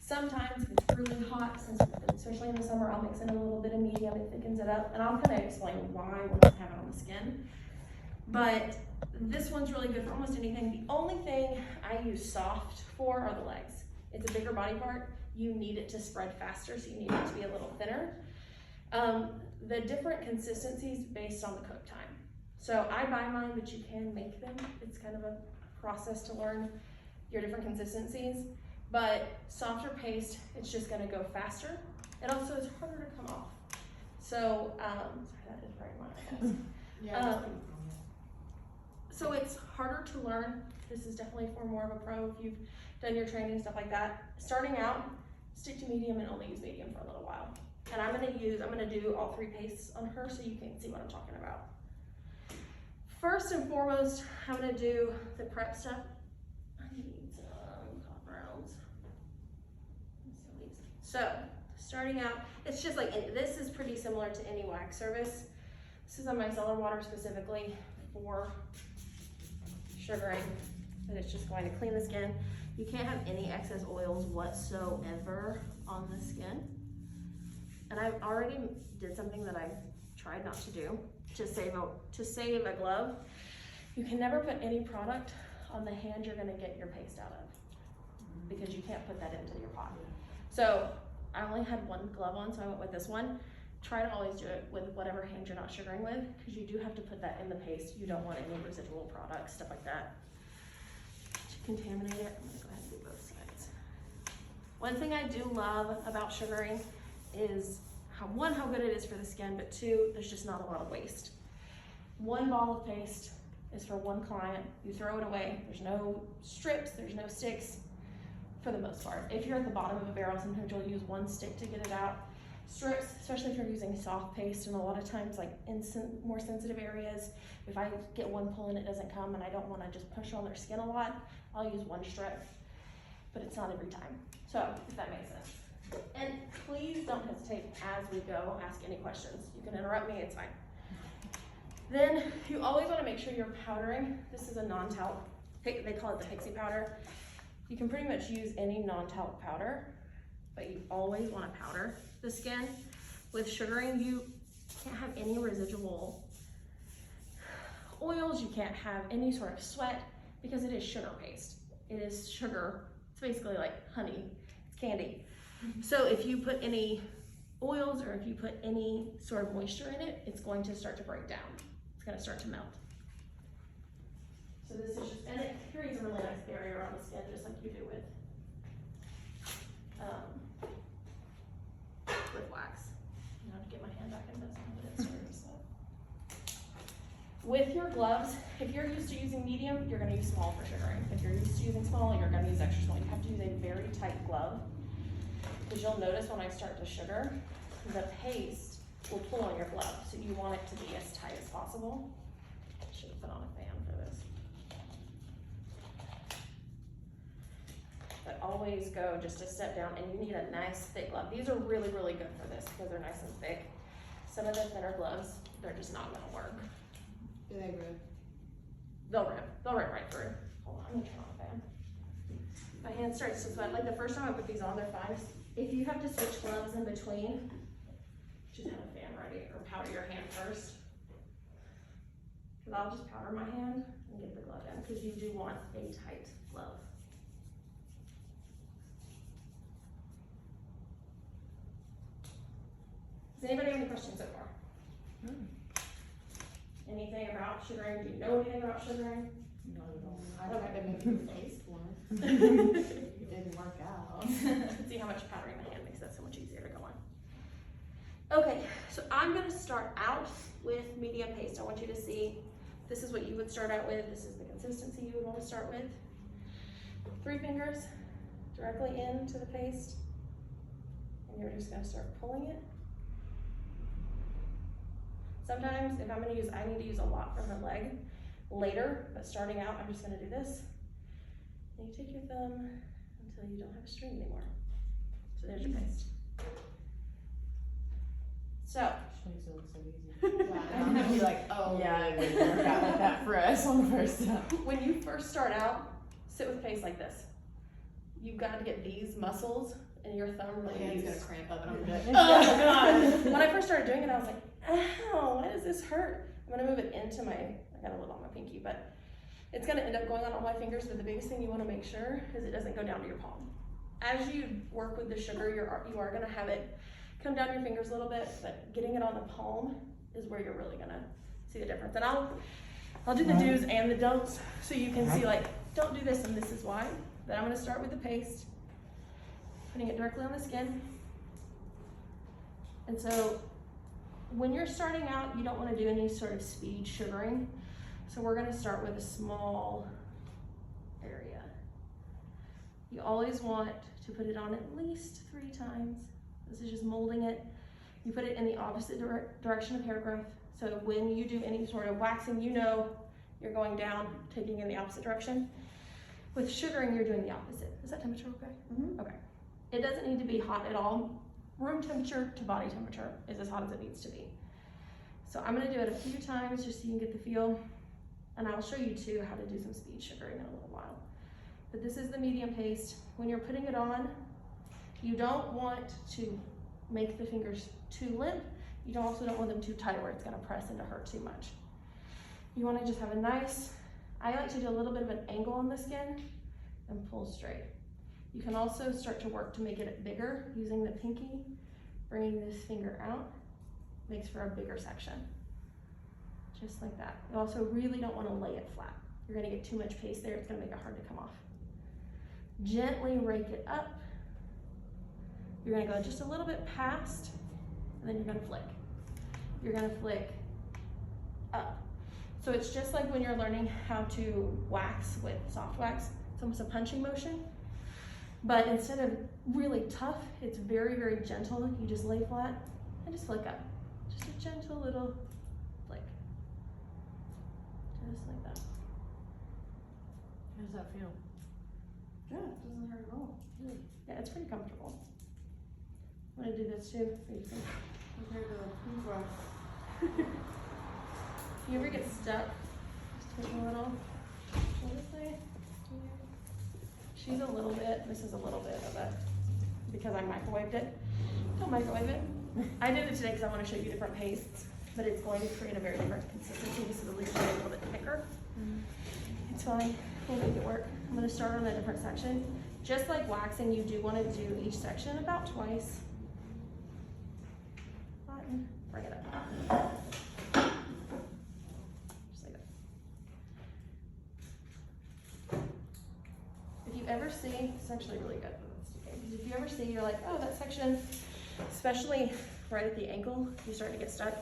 Sometimes if it's really hot, especially in the summer, I'll mix in a little bit of medium, it thickens it up, and I'll kind of explain why when I have it on the skin. But this one's really good for almost anything. The only thing I use soft for are the legs. It's a bigger body part. You need it to spread faster, so you need it to be a little thinner. The different consistencies based on the cook time. So I buy mine, but you can make them. It's kind of a process to learn your different consistencies. But softer paste, it's just gonna go faster. It also is harder to come off. So, sorry, that is right in my eyes. So it's harder to learn. This is definitely for more of a pro if you've done your training, stuff like that. Starting out, stick to medium and only use medium for a little while. And I'm gonna do all three pastes on her so you can see what I'm talking about. First and foremost, I'm gonna do the prep stuff. I need some copper rounds. So, starting out, it's just like, this is pretty similar to any wax service. This is on my micellar water specifically for sugaring, and it's just going to clean the skin. You can't have any excess oils whatsoever on the skin. And I've already did something that I've tried not to do to save a glove. You can never put any product on the hand you're gonna get your paste out of, because you can't put that into your pot. So I only had one glove on, so I went with this one. Try to always do it with whatever hand you're not sugaring with, because you do have to put that in the paste. You don't want any residual products, stuff like that, to contaminate it. I'm gonna go ahead and do both sides. One thing I do love about sugaring is how good it is for the skin, but two, there's just not a lot of waste. One ball of paste is for one client. You throw it away. There's no strips, there's no sticks for the most part. If you're at the bottom of a barrel, sometimes you'll use one stick to get it out. Strips, especially if you're using soft paste, and a lot of times like in more sensitive areas, if I get one pull and it doesn't come and I don't want to just push on their skin a lot, I'll use one strip, but it's not every time. So if that makes sense. And please don't hesitate as we go, ask any questions. You can interrupt me, it's fine. Then you always want to make sure you're powdering. This is a non-talc, they call it the pixie powder. You can pretty much use any non-talc powder, but you always want to powder the skin. With sugaring, you can't have any residual oils, you can't have any sort of sweat, because it is sugar paste. It is sugar, it's basically like honey, it's candy. So if you put any oils or if you put any sort of moisture in it, it's going to start to break down. It's going to start to melt. So this is just, and it creates a really nice barrier on the skin, just like you do with wax. I have to get my hand back in this one, but it's so. With your gloves, if you're used to using medium, you're going to use small for sugaring. If you're used to using small, you're going to use extra small. You have to use a very tight glove, because you'll notice when I start to sugar, the paste will pull on your glove, so you want it to be as tight as possible. I should have put on a fan for this. But always go just a step down, and you need a nice thick glove. These are really, really good for this because they're nice and thick. Some of the thinner gloves, they're just not gonna work. Do they rip? They'll rip right through. Hold on, I'm gonna turn on the fan. My hand starts to sweat. Like the first time I put these on, they're fine. If you have to switch gloves in between, just have a fan ready, or powder your hand first. Because I'll just powder my hand and get the glove in, because you do want a tight glove. Does anybody have any questions so far? Anything about sugaring? Do you know anything about sugaring? Not at all. I tried to make it taste once. It didn't work out. See how much powdering the hand makes that so much easier to go on. Okay, so I'm gonna start out with medium paste. I want you to see, this is what you would start out with. This is the consistency you would want to start with. 3 fingers directly into the paste, and you're just gonna start pulling it. Sometimes if I'm gonna use, I need to use a lot from her leg later, but starting out, I'm just gonna do this. And you take your thumb until you don't have a string anymore. So there's your paste. So. She looks so easy. Yeah, I'm gonna be like, oh yeah, it didn't work out like that for us on the first time. When you first start out, sit with paste like this. you've got to get these muscles and your thumb My really hand's use. gonna cramp up and I'm good. Oh god! When I first started doing it, I was like, ow, why does this hurt? I'm gonna move it into my, I got a little on my pinky, but it's gonna end up going on all my fingers, but the biggest thing you wanna make sure is it doesn't go down to your palm. As you work with the sugar, you are gonna have it come down your fingers a little bit, but getting it on the palm is where you're really gonna see the difference. And I'll do the do's and the don'ts, so you can see like, don't do this and this is why. Then I'm gonna start with the paste, putting it directly on the skin. And so when you're starting out, you don't want to do any sort of speed sugaring. So we're going to start with a small area. You always want to put it on at least 3 times. This is just molding it. You put it in the opposite direction of hair growth. So when you do any sort of waxing, you know you're going down, taking in the opposite direction. With sugaring, you're doing the opposite. Is that temperature okay? Mm-hmm. Okay. It doesn't need to be hot at all. Room temperature to body temperature is as hot as it needs to be. So I'm gonna do it a few times just so you can get the feel. And I'll show you too how to do some speed sugaring in a little while. But this is the medium paste. When you're putting it on, you don't want to make the fingers too limp. You also don't want them too tight where it's gonna press and to hurt too much. You wanna just have a nice, I like to do a little bit of an angle on the skin and pull straight. You can also start to work to make it bigger using the pinky, bringing this finger out, makes for a bigger section. Just like that. You also really don't want to lay it flat. You're gonna get too much paste there, it's gonna make it hard to come off. Gently rake it up. You're gonna go just a little bit past, and then you're gonna flick. You're gonna flick up. So it's just like when you're learning how to wax with soft wax. It's almost a punching motion. But instead of really tough, it's very, very gentle. You just lay flat and just flick up. Just a gentle little flick. Just like that. How does that feel? Yeah, it doesn't hurt at all. Really. Yeah, it's pretty comfortable. I'm gonna do this too, so you can. Compared to a toothbrush. If you ever get stuck, just take a little. What is it? She's a little bit, this is a little bit of a, because I microwaved it. Don't microwave it. I did it today because I want to show you different pastes, but it's going to create a very different consistency. This is at least a little bit thicker. It's fine, we'll make it work. I'm going to start on a different section. Just like waxing, you do want to do each section about twice. Button, bring it up. Just like that. If you ever see, it's actually really good. If you ever see, you're like, oh, that section, especially right at the ankle, you start to get stuck,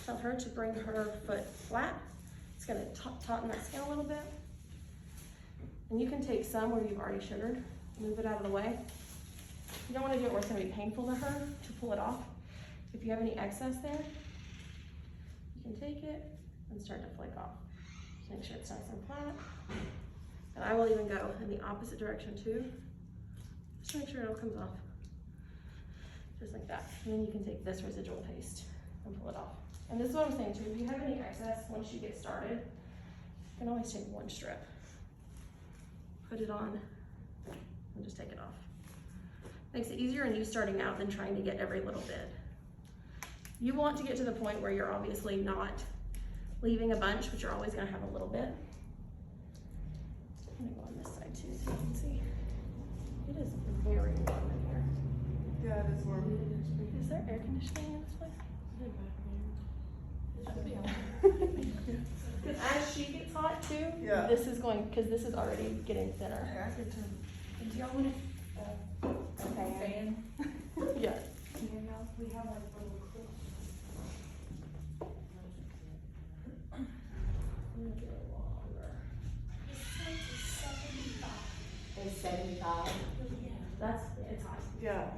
tell her to bring her foot flat. It's gonna tauten that skin a little bit. And you can take some where you've already sugared, move it out of the way. You don't wanna do it where it's gonna be painful to her to pull it off. If you have any excess there, you can take it and start to flick off. Just make sure it's nice and flat. And I will even go in the opposite direction too. Just to make sure it all comes off. Just like that. And then you can take this residual paste and pull it off. And this is what I'm saying too, if you have any excess, once you get started, you can always take one strip, put it on, and just take it off. Makes it easier in you starting out than trying to get every little bit. You want to get to the point where you're obviously not leaving a bunch, but you're always gonna have a little bit. I'm gonna go on this side too so you can see. It is very warm in here. Yeah, it is warm. Is there air conditioning in this place? Because as she gets hot too, Yeah. this is going, because this is already getting thinner. And do y'all want a fan? Yeah. In your house, we have like little clips. It's 75. That's, it's hot. Yeah.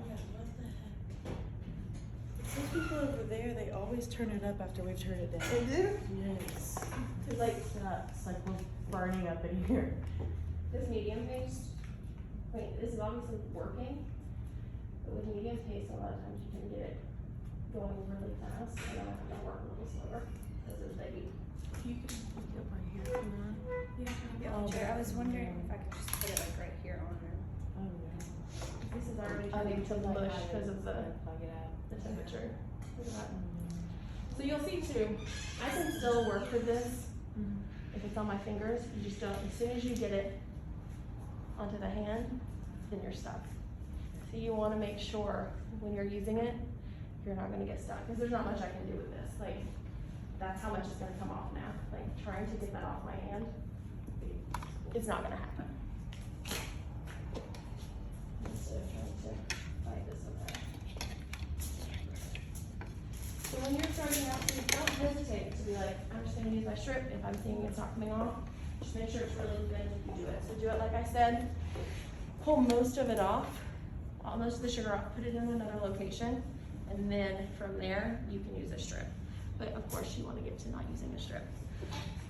Those people over there, they always turn it up after we've turned it down. They do? Yes. It's like It's like we're burning up in here. this medium paste, wait, this is obviously working, but with medium paste, a lot of times you can get it going really fast, and then I have to work a little slower, because it's baby. You can put it right here. Yeah, I was wondering if I could just put it like right here on there. Oh, is already turning to mush because of the temperature. Look at that. So you'll see too, I can still work with this if it's on my fingers. You just don't, as soon as you get it onto the hand, then you're stuck. So you wanna make sure when you're using it, you're not gonna get stuck, because there's not much I can do with this. Like, that's how much is gonna come off now. Like, trying to get that off my hand, it's not gonna happen. Instead of trying to fight this with that. So when you're starting out, don't hesitate to be like, I'm just gonna use my strip. If I'm seeing it's not coming off, just make sure it's really good if you do it. So do it like I said, pull most of it off, most of the sugar off, put it in another location, and then from there, you can use a strip. But of course, you wanna get to not using a strip.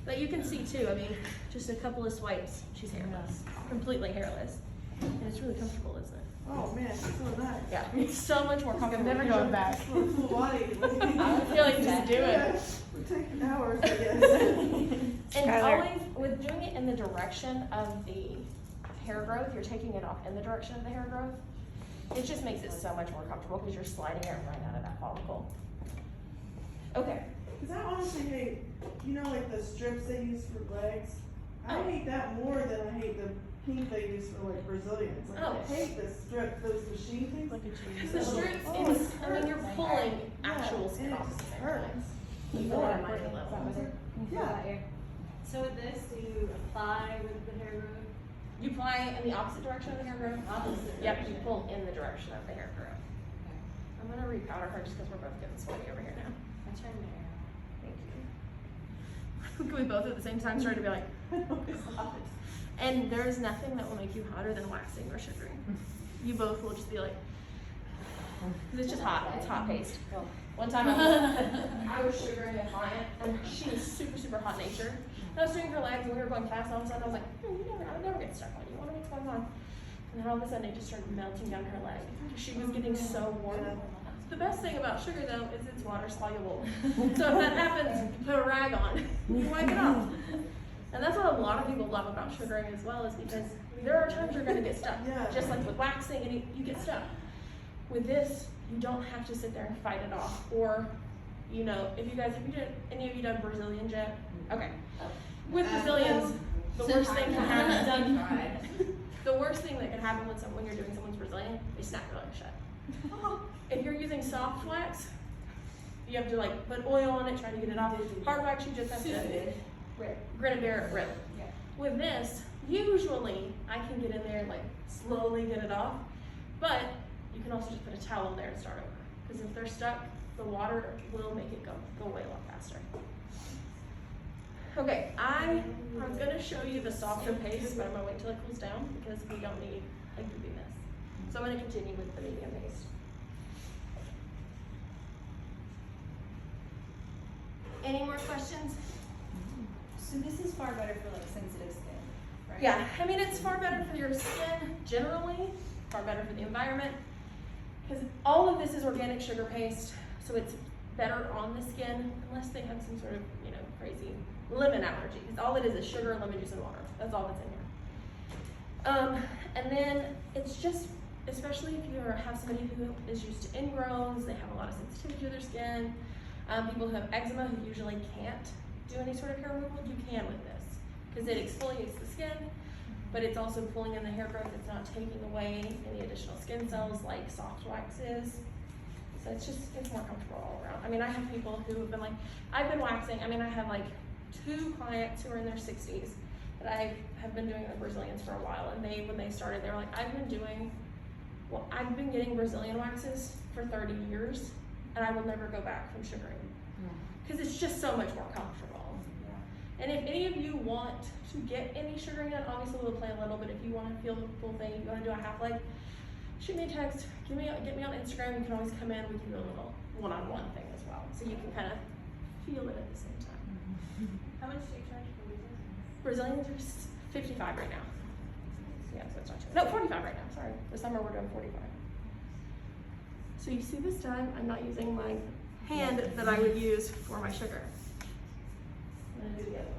But you can see too, I mean, just a couple of swipes, she's hairless, completely hairless. And it's really comfortable, isn't it? Oh man, it's so nice. Yeah, it's so much more comfortable. Never going back. Full body. I feel like just do it. We're taking hours, I guess. And Skylar. always, with doing it in the direction of the hair growth, you're taking it off in the direction of the hair growth. It just makes it so much more comfortable because you're sliding it right out of that follicle. Okay. Cause I honestly hate, you know, like the strips they use for legs. I Oh. hate that more than I hate the pink they use for like Brazilians. Like, Oh. I hate the strip, those machine things. Look at you. The strips, Oh, it's, I mean, you're pulling Yeah, actual skin and it off at the just same hurts. time. You feel it might a little. Yeah. So with this, do you apply with the hair growth? You apply in the opposite direction of the hair growth. Opposite Yep, you direction. pull in the direction of the hair growth. I'm gonna repowder her just because we're both getting sweaty over here now. I turn my hair. Thank you. Can we both at the same time start to be like, and there's nothing that will make you hotter than waxing or sugaring. You both will just be like, because it's just hot, it's hot paste. One time I was sugaring a client and she was super, super hot natured. And I was doing her legs and we were going fast, all of a sudden I was like, I never get stuck on you, wonder what's going on. And then all of a sudden it just started melting down her leg. She was getting so warm. The best thing about sugar though is it's water soluble. So if that happens, you put a rag on, you wipe it off. And that's what a lot of people love about sugaring as well, is because there are times you're gonna get stuck. Yeah. Just like with waxing, and you get stuck. With this, you don't have to sit there and fight it off. Or, you know, if you guys, any of you done Brazilian jet? Okay. With Brazilians, the worst thing can happen. The worst thing that can happen when you're doing someone's Brazilian, they snap your leg shut. If you're using soft wax, you have to like put oil on it, try to get it off. Hard wax, you just have to grin and bear it, rip. With this, usually I can get in there and like slowly get it off, but you can also just put a towel in there and start over. Because if they're stuck, the water will make it go away a lot faster. Okay, I'm gonna show you the softer paste, but I'm gonna wait till it cools down because we don't need a goofiness. So I'm gonna continue with the medium paste. Any more questions? So this is far better for like sensitive skin, right? Yeah, I mean, it's far better for your skin generally, far better for the environment, because all of this is organic sugar paste, so it's better on the skin unless they have some sort of, you know, crazy lemon allergy. Because all it is sugar, lemon juice, and water. That's all that's in here. And then it's just, especially if you have somebody who is used to ingrowns, they have a lot of sensitivity to their skin. People who have eczema who usually can't do any sort of hair removal, you can with this. Because it exfoliates the skin, but it's also pulling in the hair growth. It's not taking away any additional skin cells like soft wax is. So it's more comfortable all around. I mean, I have people who have been like, I've been waxing. I mean, I have like 2 clients who are in their 60s that I have been doing the Brazilians for a while. And when they started, they were like, I've been getting Brazilian waxes for 30 years and I will never go back from sugaring. Because it's just so much more comfortable. And if any of you want to get any sugaring done, obviously we'll play a little bit. If you want to feel the full thing, if you want to do a half leg, shoot me a text, get me on Instagram. You can always come in. We can do a little one-on-one thing as well, so you can kind of feel it at the same time. How much do you charge for these? Brazilians are 55 right now. Yeah, so it's not too. No, 45 right now. Sorry, this summer we're doing 45. So you see, this time I'm not using my hand that I would use for my sugar. I'm gonna do the other one.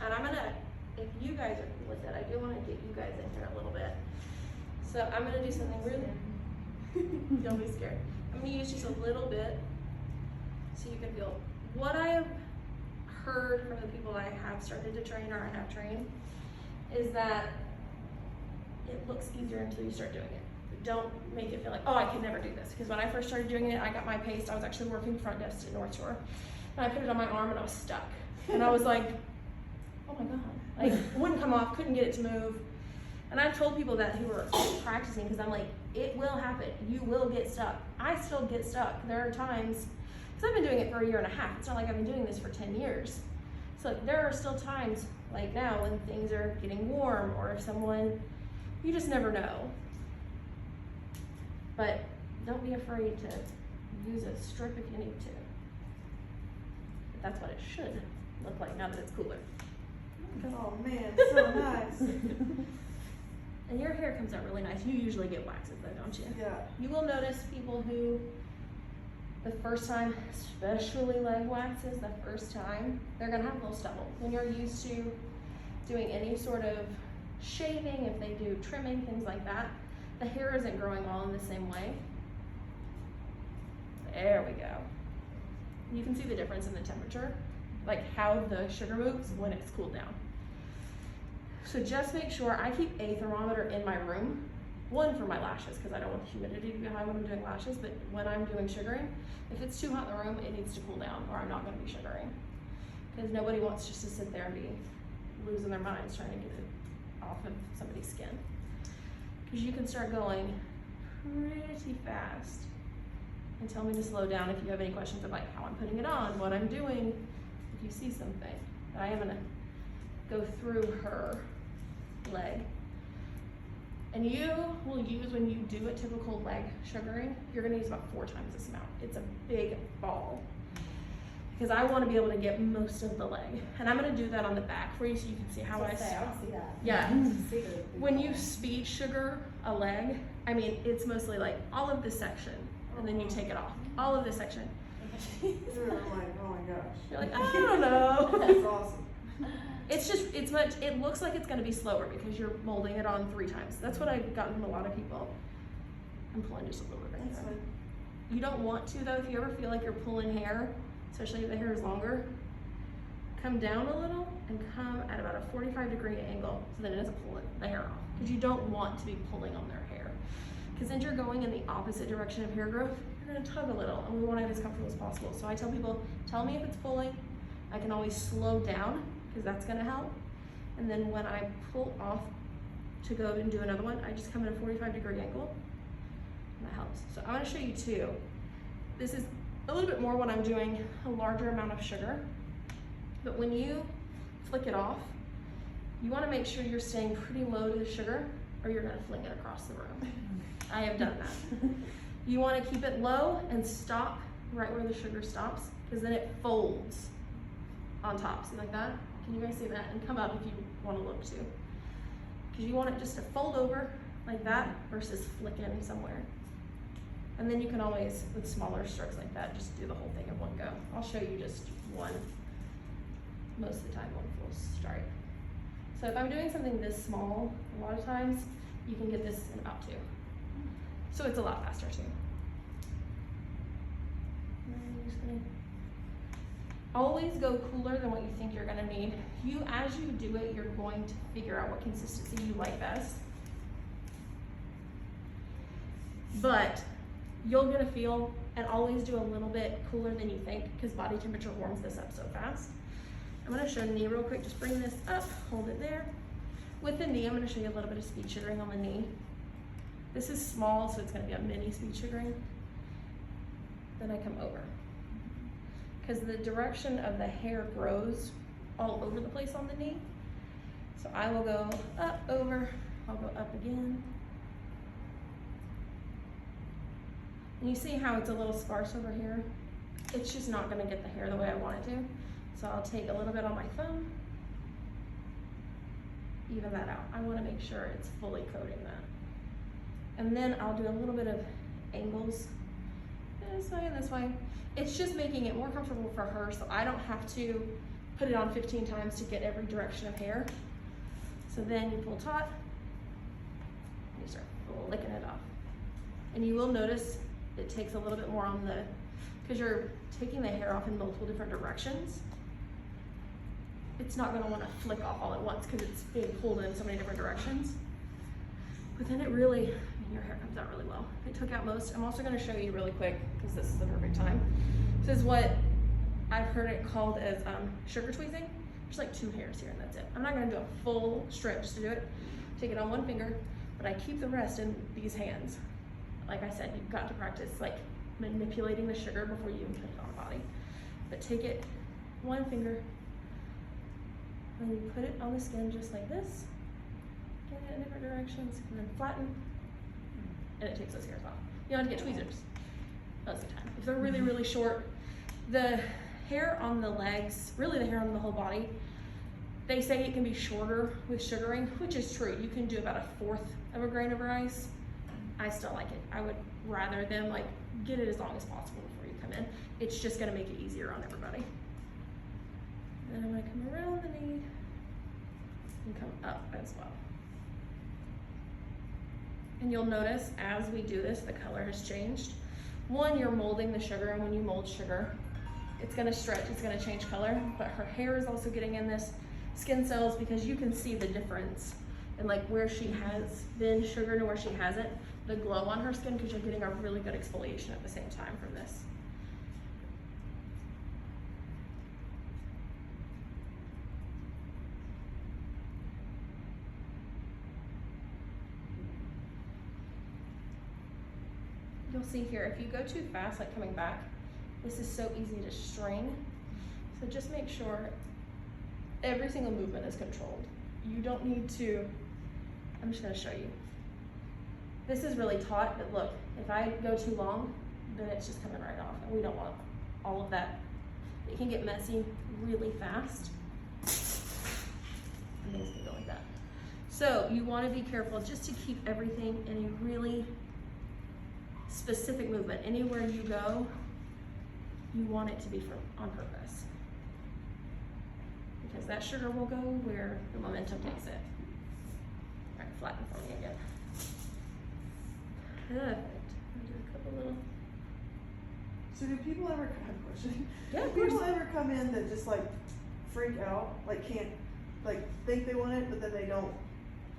And I'm gonna, if you guys are cool with it, I do want to get you guys in here a little bit. So I'm gonna do something really, don't be scared. I'm gonna use just a little bit so you can feel. What I have heard from the people I have started to train or I have trained is that it looks easier until you start doing it. Don't make it feel like, oh, I can never do this. Because when I first started doing it, I got my paste. I was actually working front desk at North Shore. And I put it on my arm and I was stuck. And I was like, oh my God. Like, it wouldn't come off, couldn't get it to move. And I've told people that who are practicing, because I'm like, it will happen. You will get stuck. I still get stuck. There are times, because I've been doing it for 1.5 years. It's not like I've been doing this for 10 years. So like, there are still times, like now, when things are getting warm, or if someone, you just never know. But don't be afraid to use a strip if you need to. But that's what it should look like now that it's cooler. Oh man, so nice. And your hair comes out really nice. You usually get waxes though, don't you? Yeah. You will notice people who, the first time, especially leg waxes, the first time, they're gonna have a little stubble. When you're used to doing any sort of shaving, if they do trimming, things like that, the hair isn't growing all in the same way. There we go. You can see the difference in the temperature, like how the sugar moves when it's cooled down. So just make sure, I keep a thermometer in my room, one for my lashes, because I don't want the humidity to be high when I'm doing lashes, but when I'm doing sugaring, if it's too hot in the room, it needs to cool down, or I'm not gonna be sugaring. Because nobody wants just to sit there and be losing their minds trying to get it off of somebody's skin. Because you can start going pretty fast. And tell me to slow down if you have any questions about how I'm putting it on, what I'm doing, if you see something. But I am gonna go through her leg. And you will use, when you do a typical leg sugaring, you're gonna use about 4 times this amount. It's a big ball. Because I wanna be able to get most of the leg. And I'm gonna do that on the back for you so you can see how I don't see that. Yeah. See the When you speed sugar a leg, I mean, it's mostly like all of this section, and then you take it off. All of this section. You're like, oh my gosh. You're like, I don't know. That's awesome. It looks like it's gonna be slower because you're molding it on 3 times. That's what I've gotten from a lot of people. I'm pulling just a little bit right That's here. fine. You don't want to though, if you ever feel like you're pulling hair, especially if the hair is longer, come down a little and come at about a 45-degree angle so that it doesn't pull the hair off. Because you don't want to be pulling on their hair. Because then you're going in the opposite direction of hair growth, you're gonna tug a little, and we want it as comfortable as possible. So I tell people, tell me if it's pulling. I can always slow down, because that's gonna help. And then when I pull off to go and do another one, I just come at a 45-degree angle, and that helps. So I'm gonna show you 2. This is a little bit more when I'm doing a larger amount of sugar. But when you flick it off, you wanna make sure you're staying pretty low to the sugar, or you're gonna fling it across the room. I have done that. You wanna keep it low and stop right where the sugar stops, because then it folds on top. See like that? Can you guys see that? And come up if you wanna look too. Because you want it just to fold over like that versus flick in somewhere. And then you can always, with smaller strokes like that, just do the whole thing in one go. I'll show you just one, most of the time, one full stripe. So if I'm doing something this small, a lot of times, you can get this in about 2. So it's a lot faster too. And then you're just gonna always go cooler than what you think you're gonna need. As you do it, you're going to figure out what consistency you like best. But you'll get a feel, and always do a little bit cooler than you think, because body temperature warms this up so fast. I'm gonna show the knee real quick. Just bring this up, hold it there. With the knee, I'm gonna show you a little bit of speed sugaring on the knee. This is small, so it's gonna be a mini speed sugaring. Then I come over. Because the direction of the hair grows all over the place on the knee. So I will go up, over, I'll go up again. And you see how it's a little sparse over here? It's just not gonna get the hair the way I want it to. So I'll take a little bit on my thumb, even that out. I wanna make sure it's fully coating that. And then I'll do a little bit of angles this way and this way. It's just making it more comfortable for her so I don't have to put it on 15 times to get every direction of hair. So then you pull taut, you you start flicking it off. And you will notice it takes a little bit more on the, because you're taking the hair off in multiple different directions. It's not gonna wanna flick off all at once because it's being pulled in so many different directions. But then it really, I mean, your hair comes out really well. It took out most. I'm also gonna show you really quick because this is the perfect time. This is what I've heard it called as sugar tweezing. There's like 2 hairs here and that's it. I'm not gonna do a full strip just to do it. Take it on 1 finger, but I keep the rest in these hands. Like I said, you've got to practice like manipulating the sugar before you even put it on the body. But take it 1 finger, and you put it on the skin just like this. Get it in different directions, and then flatten, and it takes those hairs off. You don't have to get tweezers most of the time. If they're really, really short, the hair on the legs, really the hair on the whole body, they say it can be shorter with sugaring, which is true. You can do about 1/4 of a grain of rice. I still like it. I would rather them like get it as long as possible before you come in. It's just gonna make it easier on everybody. And then I'm gonna come around the knee and come up as well. And you'll notice as we do this, the color has changed. One, you're molding the sugar, and when you mold sugar, it's gonna stretch, it's gonna change color, but her hair is also getting in this skin cells because you can see the difference in like where she has been sugared and where she hasn't, the glow on her skin, because you're getting a really good exfoliation at the same time from this. You'll see here, if you go too fast, like coming back, this is so easy to string. So just make sure every single movement is controlled. You don't need to, I'm just gonna show you. This is really taut, but look, if I go too long, then it's just coming right off, and we don't want all of that. It can get messy really fast, and things can go like that. So you wanna be careful just to keep everything in a really specific movement. Anywhere you go, you want it to be on purpose. Because that sugar will go where the momentum takes it. All right, flatten for me again. Perfect. I'll do a couple little. So do people ever, I have a question. Yeah, Do of course. people ever come in that just like freak out, like can't, like think they want it, but then they don't?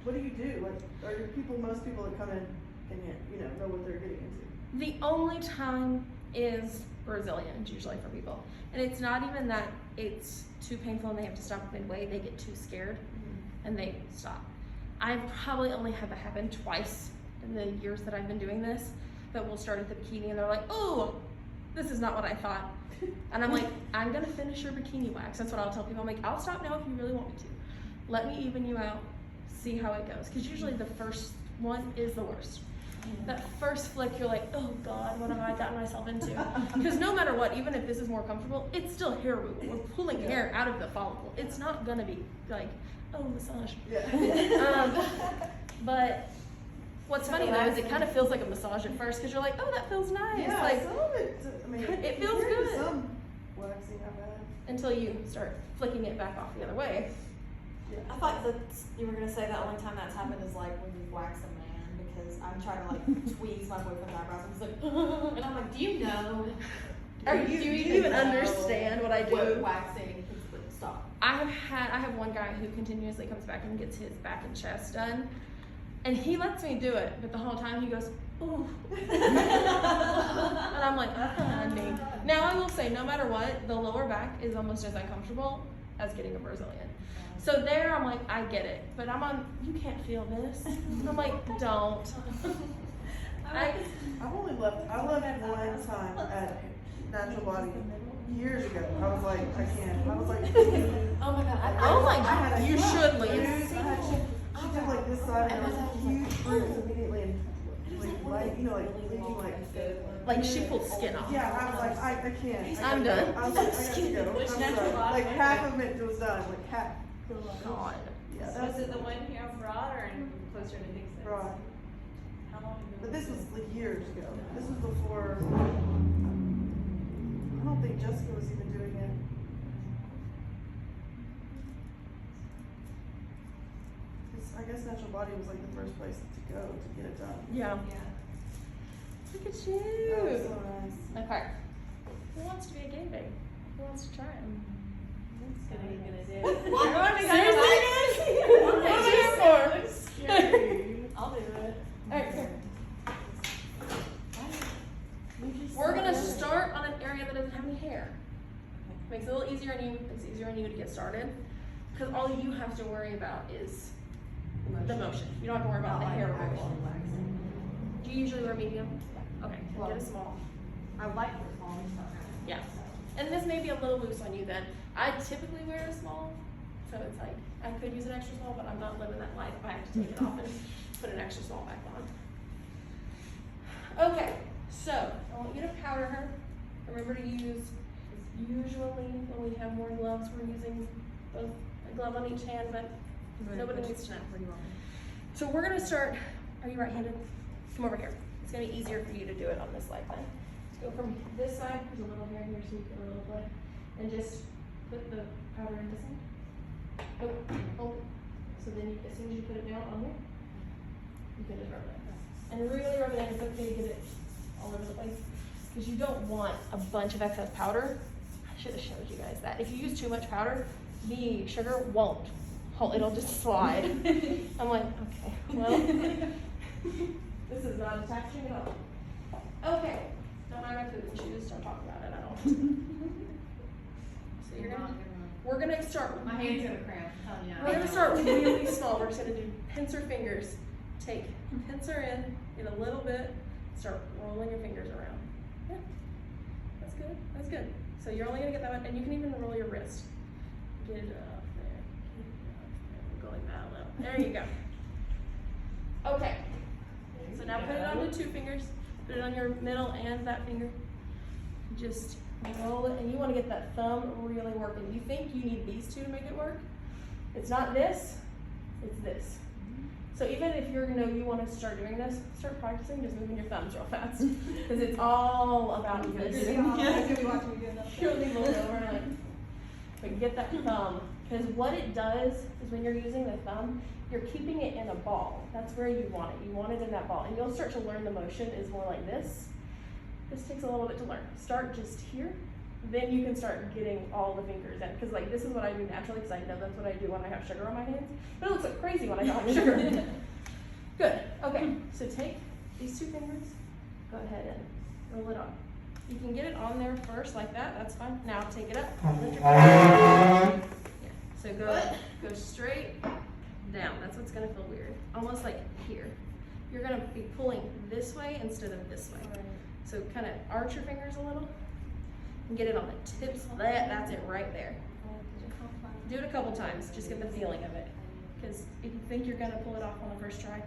What do you do? Like, are there most people that come in and know what they're getting into? The only time is Brazilians usually for people. And it's not even that it's too painful and they have to stop midway, they get too scared and they stop. I've probably only had that happen twice in the years that I've been doing this, that we'll start at the bikini and they're like, oh, this is not what I thought. And I'm like, I'm gonna finish your bikini wax. That's what I'll tell people. I'm like, I'll stop now if you really want me to. Let me even you out, see how it goes. Because usually the first one is the worst. That first flick, you're like, oh God, what have I gotten myself into? Because no matter what, even if this is more comfortable, it's still hair removal. We're pulling hair out of the follicle. It's not gonna be like, oh, massage. Yeah. But what's funny though is it kind of feels like a massage at first because you're like, oh, that feels nice. Yeah, Like, some of it, I mean, it feels compared to good. Some waxing I've had. until you start flicking it back off the other way. I thought that you were gonna say the only time that's happened is like when you wax a man, because I'm trying to like tweeze my boyfriend's eyebrows and he's like, and I'm like, do you know? Do you even understand what I do? What waxing is? Stop. I have one guy who continuously comes back and gets his back and chest done, and he lets me do it, but the whole time he goes, ooh. And I'm like, honey. Now I will say, no matter what, the lower back is almost as uncomfortable as getting a Brazilian. So there, I'm like, I get it, but I'm on, you can't feel this. I'm like, don't. I left one time at Natural Body years ago. I was like, I can't. I was like, Oh my god. Oh my I had God, a you huge should bruise. leave. She did like this side, and there was a huge bruise immediately, and like, leaking Like she pulled skin off. Yeah, I was like, I can't. I'm done. I was like, I got to go. Which I'm Natural sorry. Body? Like half of it was done, like half. God. Yeah, Was that's it the one here on Broad or in closer to Dixon? Broad. How long ago? But this was like years ago. This was before. I don't think Jessica was even doing it. guess Natural Body was like the first place to go to get it done. Yeah. Yeah. Look at That was you. so nice. Okay. Who wants to be a guinea pig? Who wants to try it? That's gonna be a good idea. Seriously? What are you here for? Scary. I'll do it. Alright, here. You just We're gonna said- start on an area that doesn't have any hair. Makes it a little easier on you, makes it easier on you to get started. Cause all you have to worry about is the motion. You don't have to worry about the hair removal. Do you usually wear medium? Okay, Well- get a small. I like the small stuff. Yeah. And this may be a little loose on you then. I typically wear a small, so it's like, I could use an extra small, but I'm not living that life. I have to take it off and put an extra small back on. Okay, so I want you to powder her. Remember to use, usually when we have more gloves, we're using both a glove on each hand, but nobody needs to know. Where do you want me? So we're gonna start, are you right-handed? Come over here. It's gonna be easier for you to do it on this leg then. Let's go from this side, there's a little hair here so you get a little play. And just put the powder in this end. Nope, hold it. So then you, as soon as you put it down on here, you can just rub it in. And really rub it in, it's okay to get it all over the place. Because you don't want a bunch of excess powder. I should have showed you guys that. If you use too much powder, the sugar won't hold, it'll just slide. I'm like, okay, well, this is not attaching at all. Okay, don't mind my food and shoes, don't talk about it at all. So you're gonna, we're gonna start. My hand's gonna cramp, I'm telling you. We're gonna start really small. We're just gonna do pincer fingers. Take pincer in, get a little bit, start rolling your fingers around. Yeah, that's good. That's good. So you're only gonna get that one, and you can even roll your wrist. Get it up there. Get it up there. We're going that low. There you go. Okay. So now put it on the two fingers. Put it on your middle and that finger. Just roll it, and you want to get that thumb really working. You think you need these two to make it work? It's not this, it's this. So even if you're, you want to start doing this, start practicing just moving your thumbs real fast. Because it's all about this. You'll be rolled over and like, but get that thumb. Because what it does is when you're using the thumb, you're keeping it in a ball. That's where you want it. You want it in that ball. And you'll start to learn the motion is more like this. This takes a little bit to learn. Start just here. Then you can start getting all the fingers in. Because like this is what I do naturally because I know that's what I do when I have sugar on my hands. But it looks like crazy when I don't have sugar. Good. Okay. So take these two fingers. Go ahead and roll it on. You can get it on there first like that. That's fine. Now take it up. Lift your yeah. So go straight down. That's what's gonna feel weird. Almost like here. You're gonna be pulling this way instead of this way. So kind of arch your fingers a little and get it on the tips. That's it right there. Do it a couple times. Just get the feeling of it. Because if you think you're gonna pull it off on the first try,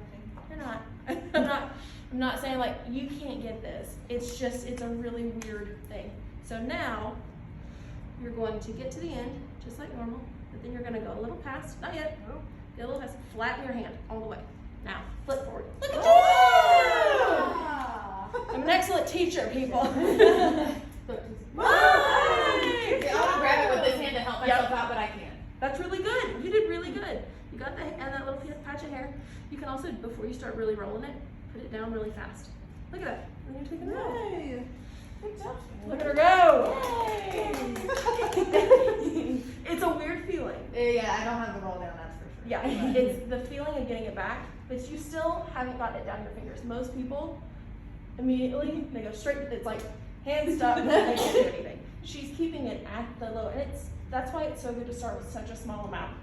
you're not. I'm not saying like you can't get this. It's just it's a really weird thing. So now you're going to get to the end just like normal, but then you're gonna go a little past. Not yet. Get a little past. Flatten your hand all the way. Now flip forward. Look at you! I'm an excellent teacher, people. I want to grab it with this hand to help myself out, but I can't. That's really good. You did really good. You got the and that little patch of hair. You can also, before you start really rolling it, put it down really fast. Look at that. And you're taking it out. Yay. Good job. Look at her go. It's a weird feeling. Yeah, I don't have the roll down, that's for sure. Yeah, it's the feeling of getting it back, but you still haven't gotten it down your fingers. Most people immediately they go straight. It's like hands stuck. They can't do anything. She's keeping it at the low, and that's why it's so good to start with such a small amount.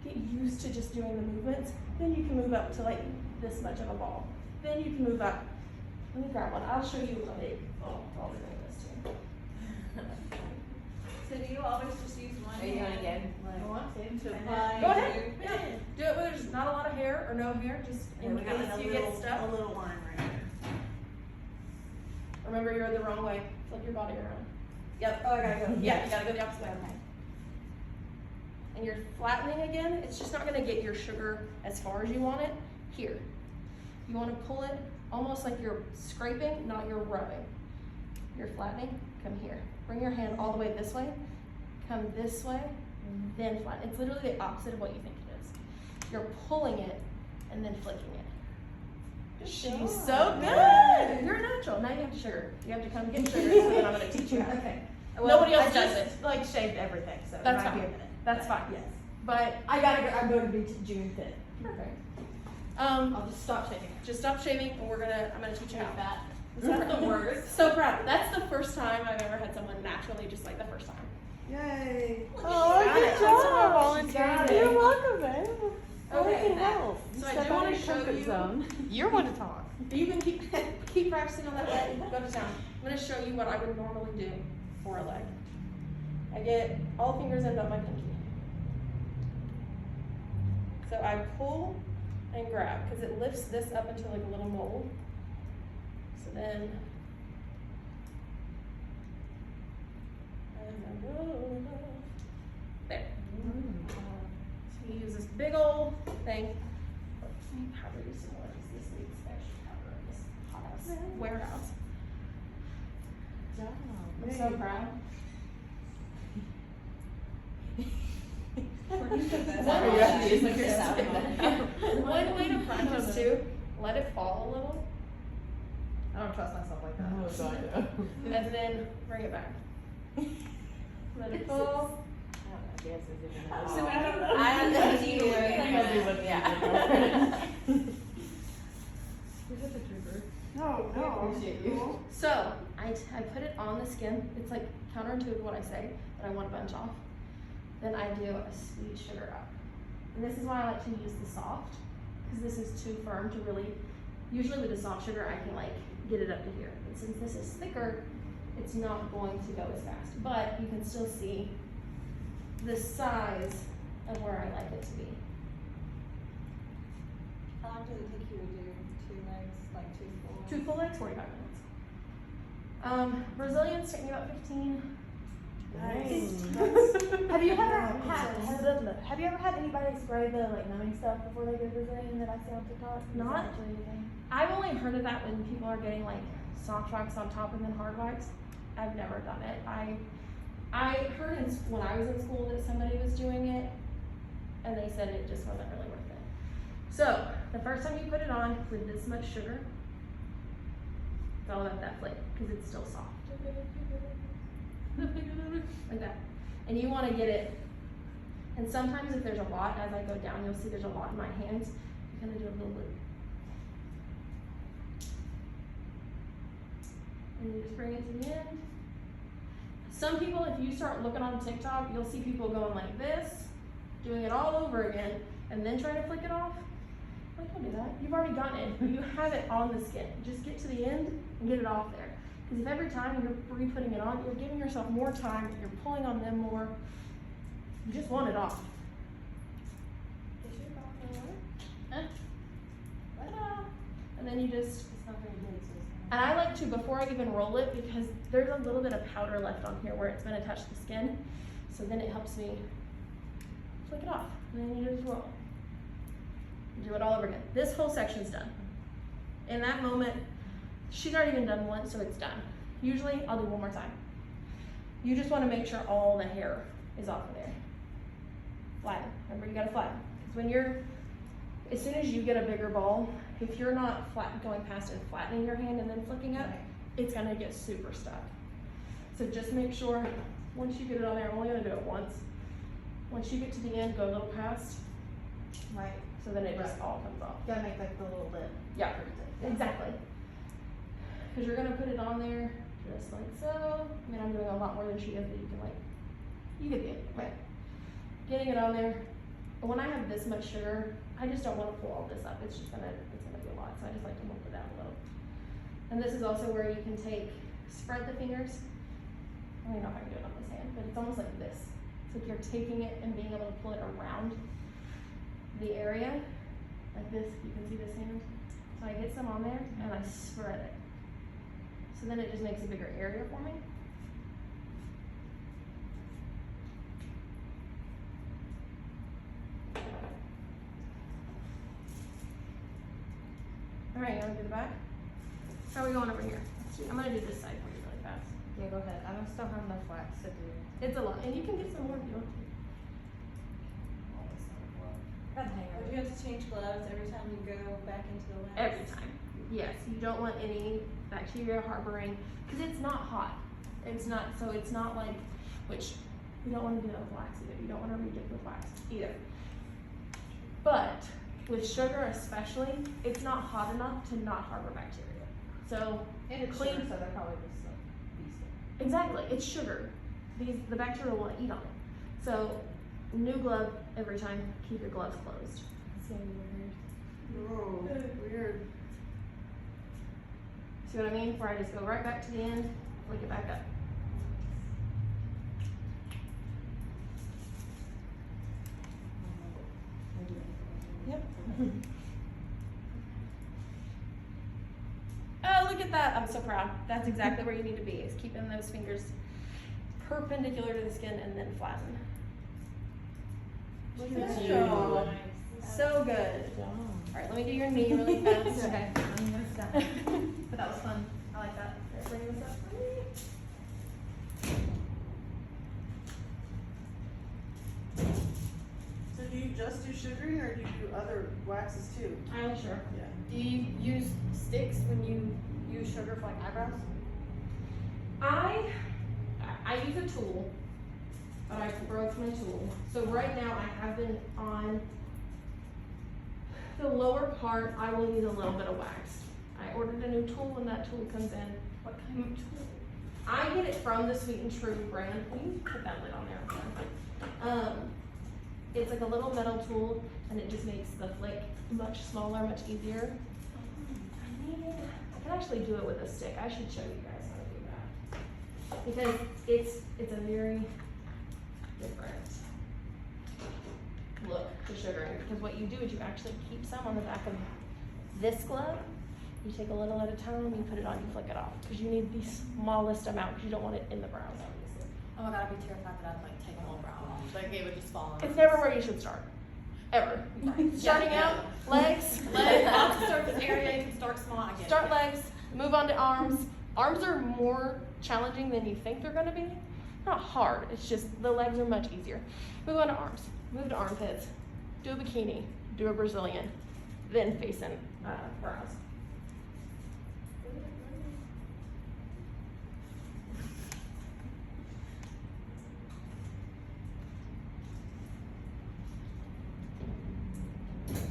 Get used to just doing the movements. Then you can move up to like this much of a ball. Then you can move up. Let me grab one. I'll show you a big. Oh, I'll be doing this too. So do you always just use one Are you hand going again? to Go apply? ahead. Yeah. Do it where there's not a lot of hair or no hair. Just in We got case like a you little, get stuck. a little line right there. Remember, you're the wrong way. Flip your body around. Yep. Oh, I gotta go. Yeah, you gotta go the opposite way. Okay. And you're flattening again. It's just not gonna get your sugar as far as you want it. Here. You want to pull it almost like you're scraping, not you're rubbing. You're flattening. Come here. Bring your hand all the way this way. Come this way. Then flatten. It's literally the opposite of what you think it is. You're pulling it and then flicking it. She's job. so good. Yay. You're a natural. Now you have sugar. You have to come get sugar, so then I'm gonna teach you how. Okay. Nobody else I does just, like, shaved everything, so it That's might be a fine. minute. That's but fine. Yes. But I gotta go, I'm going to be June 5th. perfect. I'll just stop shaving. Just stop shaving, and I'm gonna teach you how. That. That's the worst. So proud. That's the first time I've ever had someone naturally just like the first time. Yay. Oh, good job. You're welcome, babe. Okay. Help. So I do want to show you. You're one to talk. You can keep practicing on that leg. Go to town. I'm gonna show you what I would normally do for a leg. I get all fingers in but my pinky. So I pull and grab because it lifts this up into like a little mold. So then, and I roll it up. There. So you use this big old thing. Let me powder you some more because this needs extra powder in this hot house warehouse. I'm so proud. One way to practice too, let it fall a little, I don't trust myself like that. and then bring it back. Let it fall. So I have to do do it. yeah. No, no. appreciate you. Cool. So I put it on the skin. It's like counterintuitive what I say, but I want a bunch off. Then I do a sweet sugar up. And this is why I like to use the soft, because this is too firm to really, usually with the soft sugar I can like get it up to here. But since this is thicker, it's not going to go as fast. But you can still see the size of where I like it to be. How long does it take you to do 2 legs, like 2 full? 2 full legs, 45 minutes. Brazilians take me about 15. Nice. Have you ever had anybody spray the like numbing stuff before they go Brazilian that I see on TikTok? Is that Not- actually a thing? I've only heard of that when people are getting like soft wax on top and then hard wax. I've never done it. I heard when I was in school that somebody was doing it, and they said it just wasn't really worth it. So the first time you put it on with this much sugar, it's all about that flavor because it's still soft. Like that. And you want to get it, and sometimes if there's a lot, as I go down, you'll see there's a lot in my hands. You kind of do a little loop. And you just bring it to the end. Some people, if you start looking on TikTok, you'll see people going like this, doing it all over again, and then trying to flick it off. Like, don't do that. You've already gotten it. You have it on the skin. Just get to the end and get it off there. Because if every time you're re-putting it on, you're giving yourself more time, you're pulling on them more. You just want it off. Ta-da. And then you just, It's not very big, so it's and I like to, before I even roll it, because there's a little bit of powder left on here where it's gonna touch the skin. So then it helps me flick it off. And then you just roll. Do it all over again. This whole section's done. In that moment, she's already been done once, so it's done. Usually, I'll do one more time. You just wanna make sure all the hair is off of there. Flatten. Remember, you gotta flatten. Because when you're, as soon as you get a bigger ball, if you're not going past and flattening your hand and then flicking up, it's gonna get super stuck. So just make sure, once you get it on there, I'm only gonna do it once. Once you get to the end, go a little past, right. so then it just all comes off. Gotta make like the little lip. Yeah, exactly. Because you're gonna put it on there just like so. I mean, I'm doing a lot more than she is, but you can like, you get the idea, right? Getting it on there. But when I have this much sugar, I just don't want to pull all this up. It's gonna be a lot. So I just like to move it out a little. And this is also where you can spread the fingers. I don't even know if I can do it on this hand, but it's almost like this. It's like you're taking it and being able to pull it around the area, like this. You can see this hand. So I get some on there and I spread it. So then it just makes a bigger area for me. All right, you wanna do the back? How are we going over here? I'm gonna do this side for you really fast. Yeah, go ahead. I still have enough wax to do It's a lot, and you can get some more if you want to. all this stuff. Got the hang of Would it. you have to change gloves every time you go back into the wax? Every time. Yes, you don't want any bacteria harboring, because it's not hot. It's not, so it's not like, which you don't want to do that with wax either. You don't want to re-dip with wax either. But with sugar especially, it's not hot enough to not harbor bacteria. So And it's clean- sugar, so they're probably just like beasting. exactly, it's sugar. The bacteria will eat on it. So new glove every time. Keep your gloves closed. It's gonna be weird. Oh, weird. See what I mean? Where I just go right back to the end, flick it back up. Yep. Oh, look at that. I'm so proud. That's exactly where you need to be, is keeping those fingers perpendicular to the skin and then flatten. Look at Good that. job. So good. Alright, let me do your knee really fast. Okay, I'm gonna sit down. But that was fun. I like that. Bring this up for me. So do you just do sugaring or do you do other waxes too? Sure. Yeah. Do you use sticks when you use sugar for like eyebrows? I use a tool, but I broke my tool. So right now I have been on the lower part. I will use a little bit of wax. I ordered a new tool and that tool comes in. What kind of tool? I get it from the Sweet and True brand. Will you put that lid on there? It's like a little metal tool and it just makes the flick much smaller, much easier. I can actually do it with a stick. I should show you guys how to do that. Because it's a very different look to sugaring. Because what you do is you actually keep some on the back of this glove. You take a little at a time, you put it on, you flick it off. Because you need the smallest amount, because you don't want it in the brows, obviously. Oh my god, I'd be terrified that I'd like take a whole brow off. Like it would just fall on. It's never where you should start. Ever. Starting out, legs. Leg, off the surface area, you can start small. I get it. Start legs, move on to arms. Arms are more challenging than you think they're gonna be. Not hard, it's just the legs are much easier. Move on to arms, move to armpits, do a bikini, do a Brazilian, then face in brows.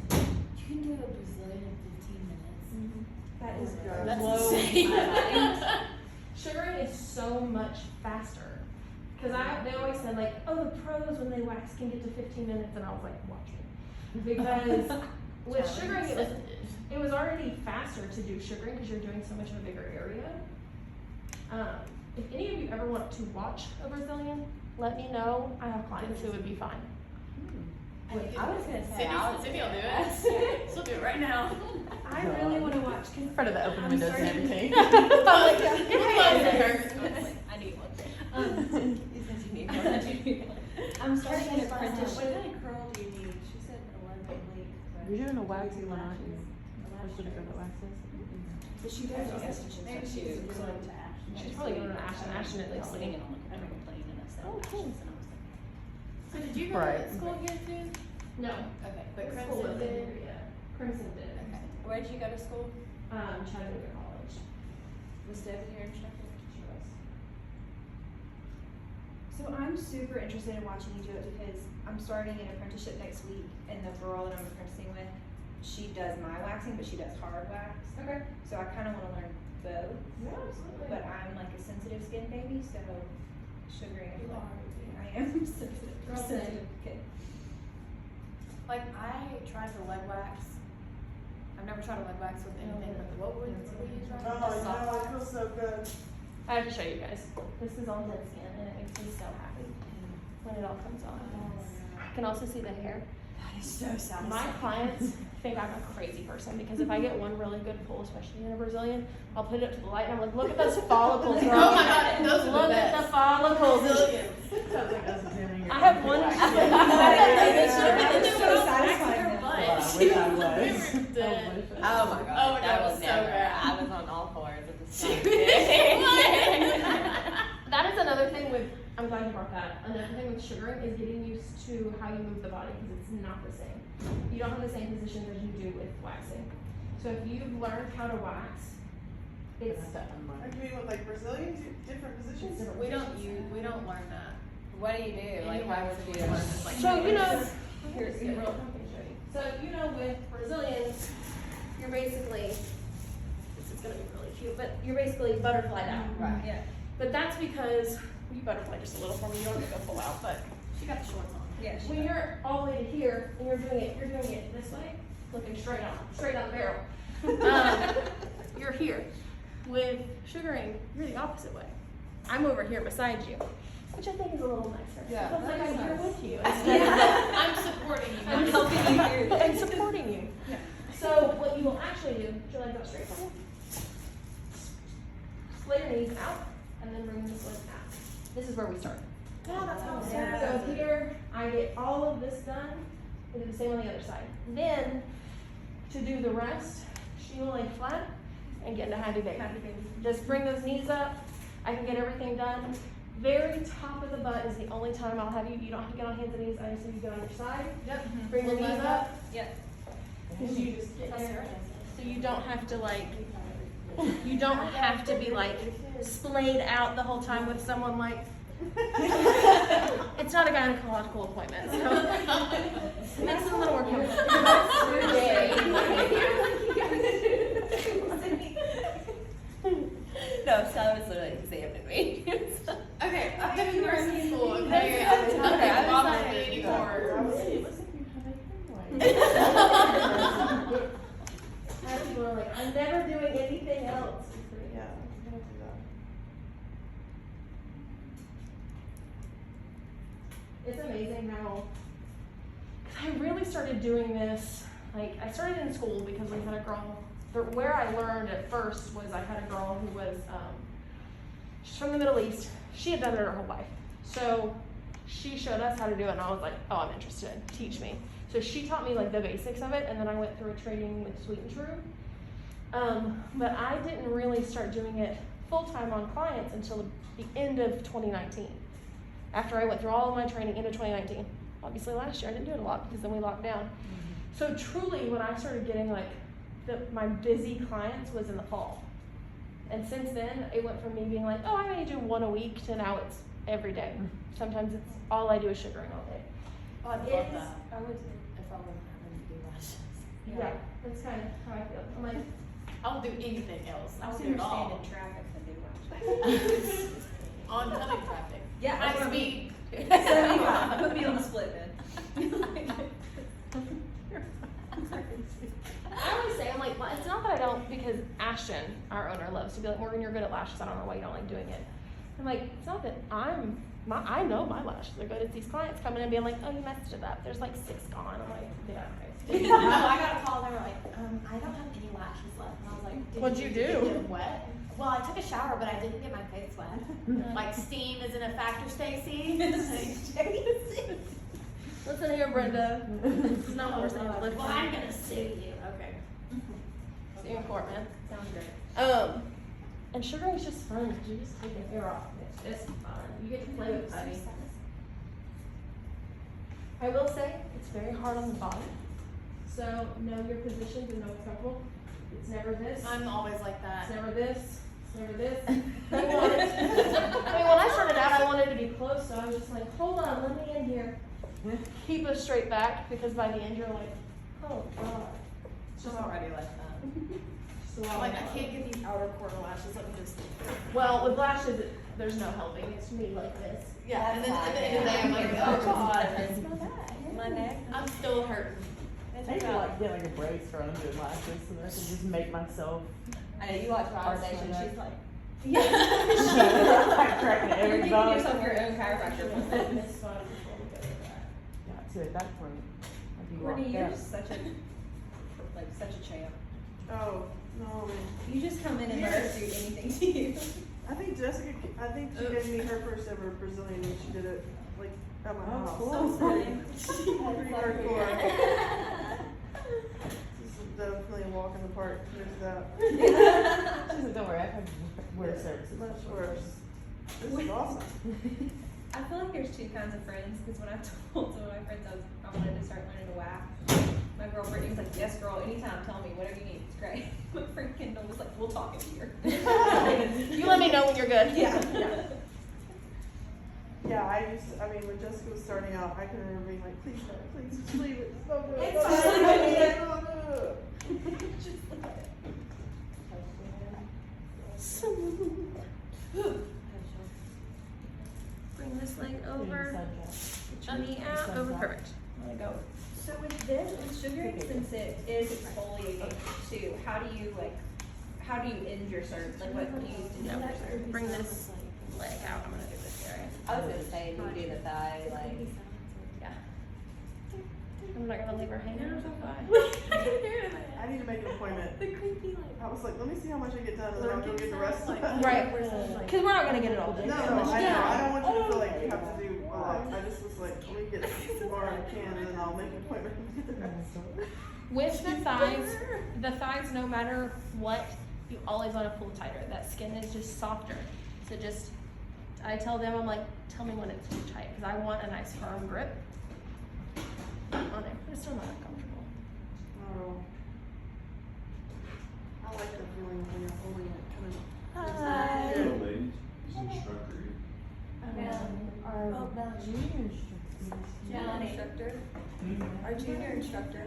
You can do a Brazilian in 15 minutes. That is good. That's low. insane. Sugaring is so much faster. Cause they always said like, oh, the pros when they wax can get to 15 minutes, and I was like, watch me. Because with sugaring, it was already faster to do sugaring because you're doing so much of a bigger area. If any of you ever want to watch a Brazilian, let me know. I have clients who would be fine. I was gonna say, Sydney will do it. She'll do it right now. I really want to watch because In front of the open I'm windows and starting- everything. I need one. You said you need one. I'm starting an What apprenticeship. kind of curl do you need? She said 11 weeks. but- You're doing a waxy one, aren't you? What's the different waxes? But she does all this, maybe she's going to Ashton. She's probably going to Ashton. Ashton at least. Oh, cool. So did you go Right. to school here too? No. Okay, but School Crimson was in did. here, yeah. Crimson did. Okay. Where did you go to school? Chattanooga College. Was Debbie your instructor? She was. So I'm super interested in watching you do it because I'm starting an apprenticeship next week, and the girl that I'm apprenticing with, she does my waxing, but she does hard wax. Okay. So I kind of want to learn both, Yeah, absolutely. but I'm like a sensitive skin baby, so sugaring is You like, are. I am sensitive. Girl sensitive kid. Like I tried the leg wax. I've never tried a leg wax with anything but what would we use right now? Oh, Just soft no, it wax. feels so good. I have to show you guys. This is on dead skin, and it makes me so happy when it all comes on. You can also see the hair. That is so satisfying. My clients think I'm a crazy person because if I get one really good pull, especially in a Brazilian, I'll put it up to the light and I'm like, look at those follicles, girl. Oh my god, those are the Look at best. the follicles. Brazilians. Sounds like us examining your I have one. wax. That is so Well, satisfying. I I wish I was. We were dead. Oh my god. Oh my God, that it was was so never. bad. I was on all fours at the She start. was. That is another thing with I'm glad you brought that. Another thing with sugaring is getting used to how you move the body because it's not the same. You don't have the same positions as you do with waxing. So if you've learned how to wax, it's Like, you mean with like Brazilians, different positions? different. We don't learn that. What do you do? Like, why would you learn this? Like, So you know, here's get real comfy, show you. So you know, with Brazilians, you're basically, this is gonna be really cute, but you're basically butterflied out. Right. Yeah. But that's because you butterfly just a little for me. You don't have to go full out, but She got the shorts on. Yeah. when you're all the way to here and you're doing it this way, looking straight down the barrel. You're here. With sugaring, you're the opposite way. I'm over here beside you, which I think is a little nicer. Yeah, It feels like that I'm is here nice. with you. I'm supporting you, I'm not helping you here. I'm supporting you. So what you will actually do, put your legs out straight forward. Splay your knees out, and then bring this leg out. This is where we start. Yeah, that's how it Yeah. starts. So here, I get all of this done, and do the same on the other side. Then, to do the rest, Sheila lay flat and get into happy baby. Just bring those knees up. I can get everything done. Very top of the butt is the only time I'll have you. You don't have to get on hands and knees. I just need you to get on your side. Yep. Bring your knees up. Yep. Because you just get there. So you don't have to like, you don't have to be like splayed out the whole time with someone like, it's not a gynecological appointment, so it makes it a little more No, Sally was literally examining me. Okay, I'm gonna be very school, okay? Okay, I'm okay, not I was bothering like- me anymore. People are like, I'm never doing anything else. Yeah, I'm gonna do that. It's amazing how, 'cause I really started doing this, like, I started in school because we had a girl, where I learned at first was I had a girl who was, she's from the Middle East. She had done it her whole life. So she showed us how to do it and I was like, oh, I'm interested, teach me. So she taught me like the basics of it and then I went through a training with Sweet and True. But I didn't really start doing it full-time on clients until the end of 2019. After I went through all of my training into 2019. Obviously last year I didn't do it a lot because then we locked down. So truly when I started getting like my busy clients was in the fall. And since then it went from me being like, oh, I may do one a week to now it's every day. Sometimes it's all I do is sugaring all day. Oh, I love It's- that. I would, if I wasn't having to do lashes. Yeah, that's kind of how I feel. I'm like, I would do anything else. I I'll would sooner do it stand all. in traffic than do lashes. Oncoming traffic. Yeah, High I speed. 75. Put me on the split then. I always say, I'm like, well, it's not that I don't, because Ashton, our owner, loves to be like, Morgan, you're good at lashes. I don't know why you don't like doing it. I'm like, it's not that I know my lashes are good. It's these clients coming in and being like, oh, you messed it up. There's like 6 gone. I'm like, yeah, okay. No, I got a call and they were like, I don't have any lashes left. And I was like, What'd you did do? get them wet? Well, I took a shower, but I didn't get my face wet. Like, steam isn't a factor, Stacy. Listen here, Brenda. This is not what we're saying. Well, I'm gonna sue you. Okay. See you in court, man. Sounds great. And sugaring is just fun because you just take an air off. It's just fun. You get to play with putty. I will say, it's very hard on the body. So know your positions and know what's comfortable. It's never this. I'm always like that. It's never this. It's never this. I mean, when I started out, I wanted to be close, so I was just like, hold on, let me in here. Keep us straight back because by the end you're like, oh god. It's just already like that. So I'm like, I can't get these outer corner lashes. Let me just. Well, with lashes, there's no helping. It's me like this. Yeah, and then at the end of the day, I'm like, oh god. My neck. I'm still hurting. I need to like get like a brace for under lashes so that I can just make myself. I know you watch Power Station. She's like, Like cracking you're every giving bone. yourself your own chiropractor. This spot before we go to that. Got to at that point. I'd be Courtney, locked you're out. just such a champ. Oh, no, man. You just come in and let us do anything to you. I think she gave me her first ever Brazilian when she did it, like, at my house. cool. Pretty hardcore. This is definitely a walk in the park, there's that. She said, don't worry, I've had wear services. Much worse. This is awesome. I feel like there's two kinds of friends, because when I told some of my friends I wanted to start learning to wax, my girl Brittany was like, yes girl, anytime, tell me, whatever you need, it's great. My friend Kendall was like, we'll talk in here. You let me know when you're good. Yeah. Yeah, I mean, when Jessica was starting out, I can remember being like, please, no, please, just leave it, just don't do it. It's Don't fine. do it, don't do it. Bring this leg over, get your knee out, Sun's over, out. perfect. I'm gonna go. So with this, with sugaring, since it is exfoliating too, how do you end your surge? Like what do you use to No, end your surge? bring this leg out, I'm gonna do this area. I was gonna say, you do the thigh, like. Yeah. I'm not gonna leave her hanging or something. I need to make an appointment. I was like, let me see how much I get done, and then I'll go get the rest of it. Right, cause we're not gonna get it all done. No, no, I know, I don't want you to feel like you have to do a lot. I just was like, let me get as far as I can, and then I'll make an appointment and get the rest. With the thighs, no matter what, you always wanna pull tighter. That skin is just softer. So just, I tell them, I'm like, tell me when it's too tight, cause I want a nice firm grip on it, but it's still not uncomfortable. Oh. I like the feeling when you're holding it, kind of. Hi. Yeah, ladies, he's an instructor. Our junior instructor. Junior instructor. Our junior instructor.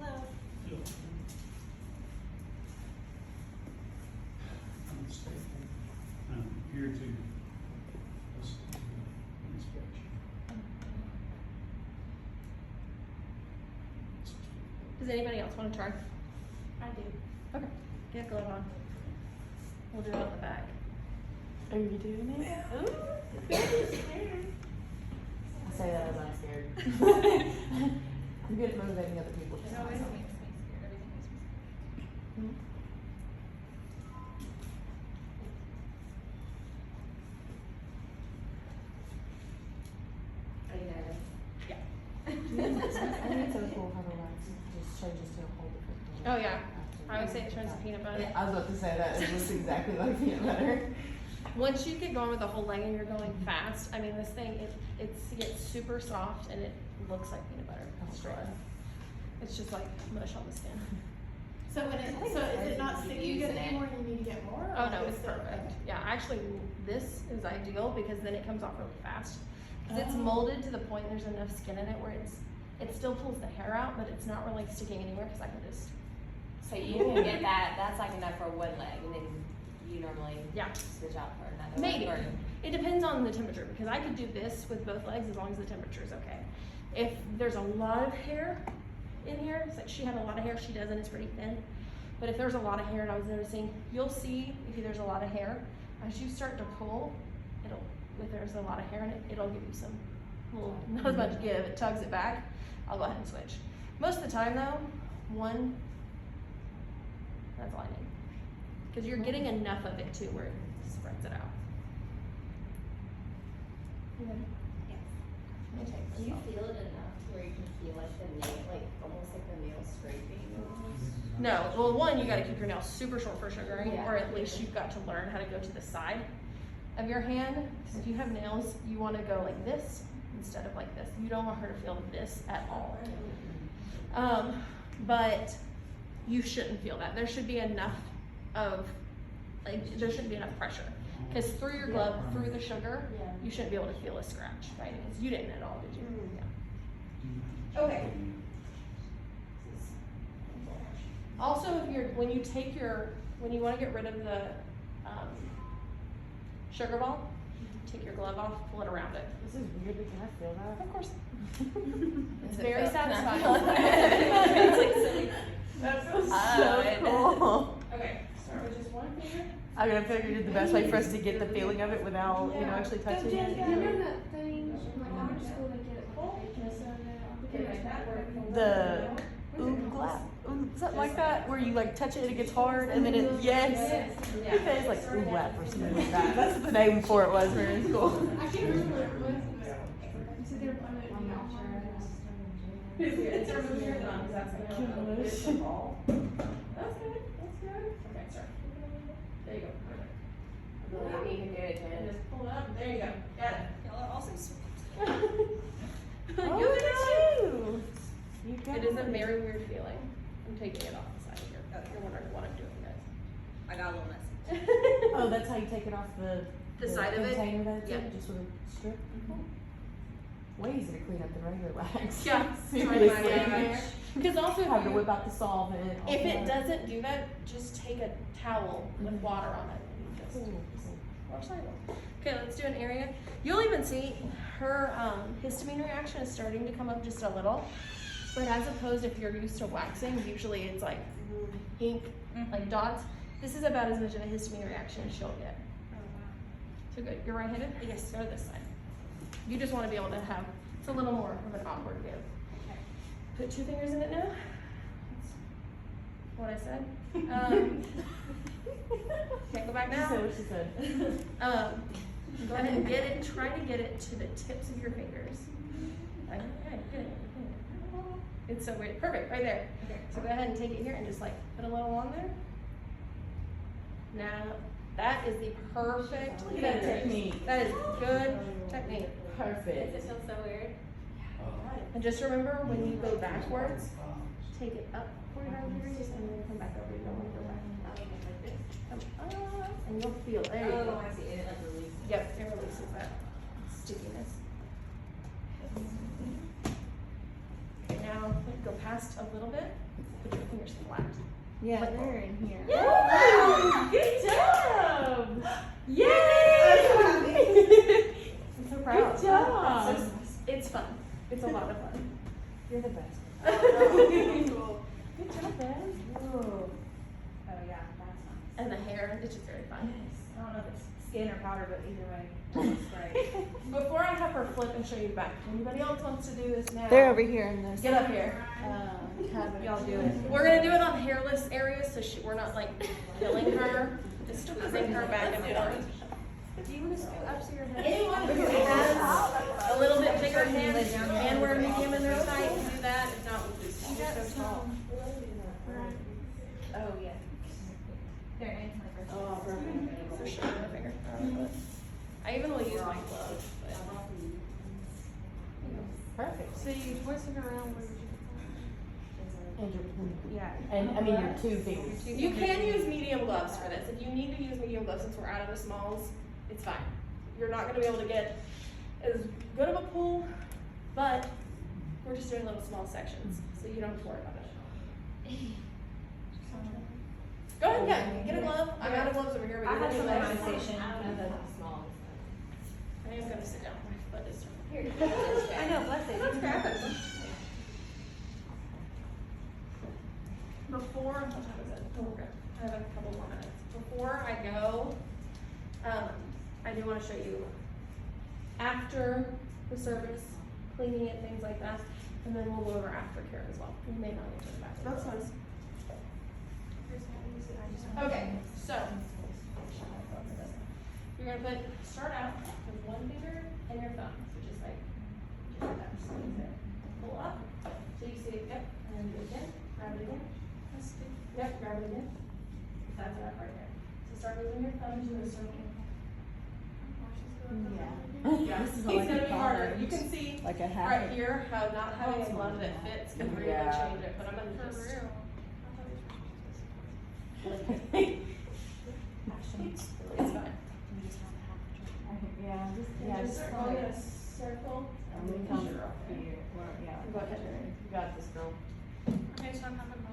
Hello. I'm Staple. I'm here to listen to the inspection. Does anybody else wanna try? I do. Okay, get a glove on. We'll do it on the back. Are you doing it? Ooh. I say that as I'm scared. I'm good at motivating other people. It always makes me scared. Everything makes me scared. Are you nervous? I think it's so cool how the wax just changes to a whole different thing. Oh, yeah. after I would you say it do turns to that. peanut butter. Yeah, I was about to say that. It looks exactly like peanut butter. Once you get going with the whole leg and you're going fast, I mean, this thing, it gets super soft and it looks like peanut butter. Straight up. It's just like mush on the skin. So when it, so is it not sticking good anymore and you need to get more? or Oh, no, is it it's still perfect. okay? Yeah, actually, this is ideal because then it comes off really fast. Cause it's molded to the point there's enough skin in it where it still pulls the hair out, but it's not really sticking anywhere because I can just, So you can get that, that's like enough for one leg, and then you normally yeah. switch out for another Maybe. leg, or? It depends on the temperature because I could do this with both legs as long as the temperature is okay. If there's a lot of hair in here, it's like she had a lot of hair, she doesn't, it's pretty thin. But if there's a lot of hair, and I was noticing, you'll see if there's a lot of hair, as you start to pull, if there's a lot of hair in it, it'll give you some little, not as much give, it tugs it back. I'll go ahead and switch. Most of the time though, one, that's all I need. Because you're getting enough of it too where it spreads it out. You ready? Yes. Let me take Do this you off. feel it enough to where you can feel like the nail, like almost like the nail scraping almost? No, well, one, you gotta keep your nails super short for sugaring, Yeah. or at least you've got to learn how to go to the side of your hand. Because if you have nails, you wanna go like this instead of like this. You don't want her to feel this at all. But you shouldn't feel that. There should be enough of, like, there shouldn't be enough pressure. Because through your glove, through the sugar, you shouldn't be able to feel a scratch by any means. You didn't at all, did you? Yeah. Okay. Also, if you're, when you wanna get rid of the, sugar ball, take your glove off, pull it around it. This is weird, but can I feel that? Of course. Is it Very so- can I satisfying. feel it? It's like silly. That feels Oh, so it cool. Okay, start with just one finger. I mean, I feel like you did the best way for us to get the feeling of it without, you know, actually touching it. that thing, like after school they get The ooglap, something like that, where you like touch it and it gets hard, and then it, yes. Yeah. It's like ooglap or something like that. That's what the name for it was when we were in school. I can't remember what it was. So they're on it. It's a remove your thumb, 'cause that's gonna help with the ball. That's good, that's good. Okay, sorry. There you go. Perfect. You can do it, and just pull it up. There you go. Got it. Y'all are awesome. Oh, You did it too. You got It is a very weird feeling. I'm taking it off the side of here. You're wondering what I'm doing, guys. I got a little messy. Oh, that's how you take it off the Side of it? container that it's Yeah. in, just with a strip. Way easier to clean up than regular wax. Yeah. Seriously. Because also, Have to if, whip out the solvent. all if it that. doesn't do that, just take a towel with water on it and just Cool. wash it. Okay, let's do an area. You'll even see her histamine reaction is starting to come up just a little. But as opposed, if you're used to waxing, usually it's like ink, like dots. This is about as much of a histamine reaction as she'll get. So good. You're right-handed? Yes. Go to this side. You just want to be able to have, it's a little more of an awkward give. Put 2 fingers in it now. That's what I said. Can't go back She now. said what she said. Go ahead and get it, try to get it to the tips of your fingers. Like, okay, get it. It's so weird. Perfect, right there. Okay. So go ahead and take it here and just like put a little on there. Now, that is the perfect Look at that fingers. technique. That is good technique. Perfect. Does it feel so weird? And just remember, when you go backwards, take it up 45 degrees and then come back over. You don't want to go back. Come up, and you'll feel it. There you go. I see it, like release. Yep, it releases that stickiness. Okay, now go past a little bit. Put your fingers flat. Yeah, they're in here. Yeah! Good job! Yay! I'm so proud. Good job. It's fun. It's a lot of fun. You're the best. Good Cool. job, Beth. Oh yeah, that's nice. And the hair, it's just very fun. I don't know if it's skin or powder, but either way, it's great. Before I have her flip and show you the back, anybody else wants to do this now? They're over here in this. Get up here. Y'all do it. We're gonna do it on hairless areas, so we're not like killing her, just squeezing her back and forth. Do you want to scoot up so your head? Anyone who has a little bit bigger hands and wear medium in their tight can do that. If not, we'll just keep it so tall. Oh yeah. There, and it's like Oh, perfect. For sure, my finger. I even will use my glove. But. Perfect. So you twist it around where And your, yeah. and I mean your 2 fingers. You can use medium gloves for this. If you need to use medium gloves since we're out of the smalls, it's fine. You're not gonna be able to get as good of a pull, but we're just doing little small sections, so you don't have to worry about it. Go ahead, yeah, get a glove. I'm out of gloves over here. But I you had can some use on my gloves. station. I don't know how small. I am gonna sit down. My foot is. Here. I know, bless it. Let's grab it. Before, what time is it? Oh, we're good. I have a couple more minutes. Before I go, I do want to show you after the service, cleaning it, things like that, and then we'll go over aftercare as well. We may not get to the bathroom. That's nice. Okay, so you're gonna start out with 1 finger and your thumb, so just like that. Just like that. Pull up, so you see it, yep, and then do it again, grab it again. That's good. Yep, grab it again. That's enough right there. So start moving your thumb into a circle. Yeah. Yeah, This it's is gonna like be a harder. pattern. You can see Like a right habit. here how not having a glove that fits can really Yeah. change it, but I'm gonna just. It's fine. Yeah, Yeah, just circle, like- a circle. And then come here. Well, yeah. Go ahead. You got this, girl. Okay, so I'm having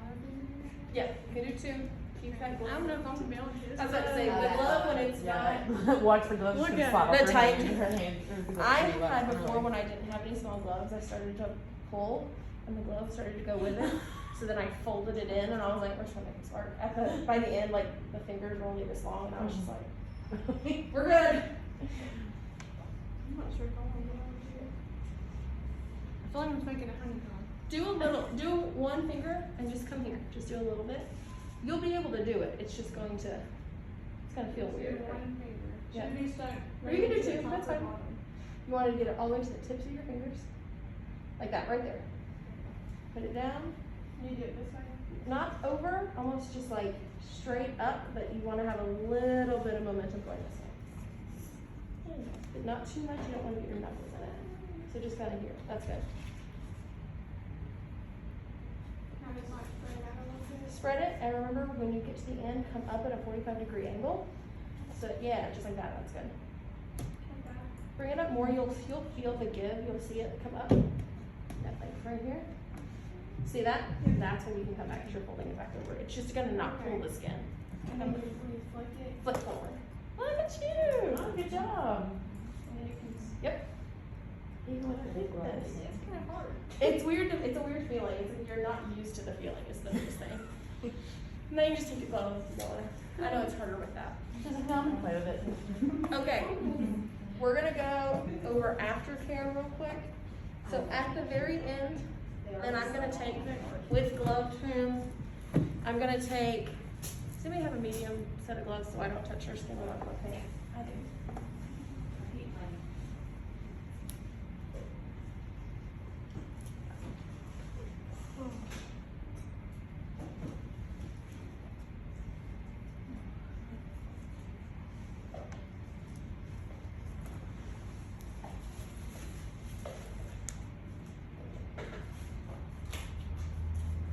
Yeah, you can do 2. Keep that glove. I don't know if I'm gonna be able to do this. I was about to say, the glove when it's not. Yeah. Watch for gloves. Look She's at fought it. off The her hand, tight- her hand. Her I gloves had really before well. when I didn't have any small gloves, I started to pull and the glove started to go with it. So then I folded it in and I was like, we're trying to make this work. By the end, like the fingers were only this long and I was just like, we're good. I'm not sure if I want to do it. I feel like I'm making a honeycomb. Do 1 finger and just come here. Just do a little bit. You'll be able to do it. It's just going to, it's gonna feel weird. Yeah. Should be stuck. Or you can do 2, that's fine. You want to get it all the way to the tips of your fingers. Like that, right there. Put it down. You do it this way? Not over, almost just like straight up, but you wanna have a little bit of momentum going this way. There you go. But not too much, you don't wanna get your knuckles in it. So just kinda here, that's good. Spread it, and remember when you get to the end, come up at a 45-degree angle. So yeah, just like that, that's good. Bring it up more, you'll feel the give, you'll see it come up. That like right here. See that? That's when you can come back, because you're folding it back over. It's just gonna not pull the skin. And then when you flick it, Flip forward. Look at you! Oh, good job. and then you can. Yep. Even with the big gloves. It's kind of hard. It's weird, it's a weird feeling, it's like you're not used to the feeling, is the biggest thing. And then you just take it both, if you wanna. I know it's harder with that. She's like, no, I'm gonna play with it. Okay, we're gonna go over aftercare real quick. So at the very end, then I'm gonna take, with gloved hands, I'm gonna take, does anybody have a medium set of gloves so I don't touch your skin when I'm cooking? I do.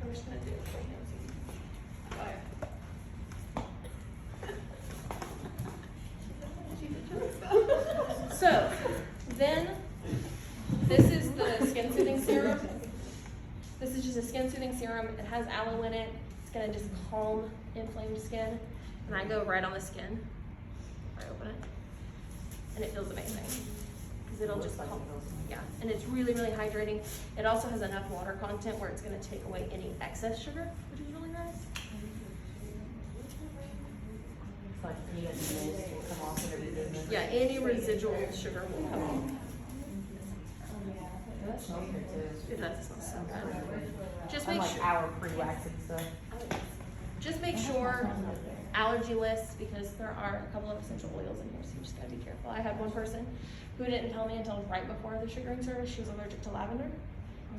I'm just gonna do it with my hands. So, then, this is the skin soothing serum. This is just a skin soothing serum. It has aloe in it. It's gonna just calm inflamed skin. And I go right on the skin. I open it. And it feels amazing. Because it'll just calm. Yeah, and it's really, really hydrating. It also has enough water content where it's gonna take away any excess sugar, which is really nice. It's like peanut noodles will come off whenever you do this. Yeah, any residual sugar will come off. That smells good too. It does smell so good. Just I make like sure, our pre-waxing stuff. just make sure allergy lists, because there are a couple of essential oils in here, so you just gotta be careful. I had one person who didn't tell me until right before the sugaring service she was allergic to lavender.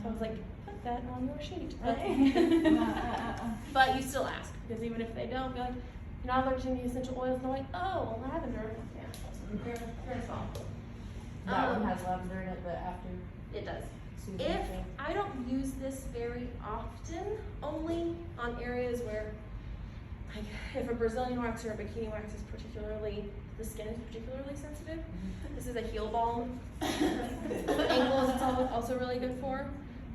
So I was like, put that on your sheet. But you still ask, because even if they don't, be like, you're not allergic to any essential oils, and they're like, oh, well, lavender. Yeah, you're fine. That one has lavender in it, but after It does. soothing If thing. I don't use this very often, only on areas where, like, if a Brazilian wax or a bikini wax is particularly, the skin is particularly sensitive. This is a heel balm. Angles it's also really good for.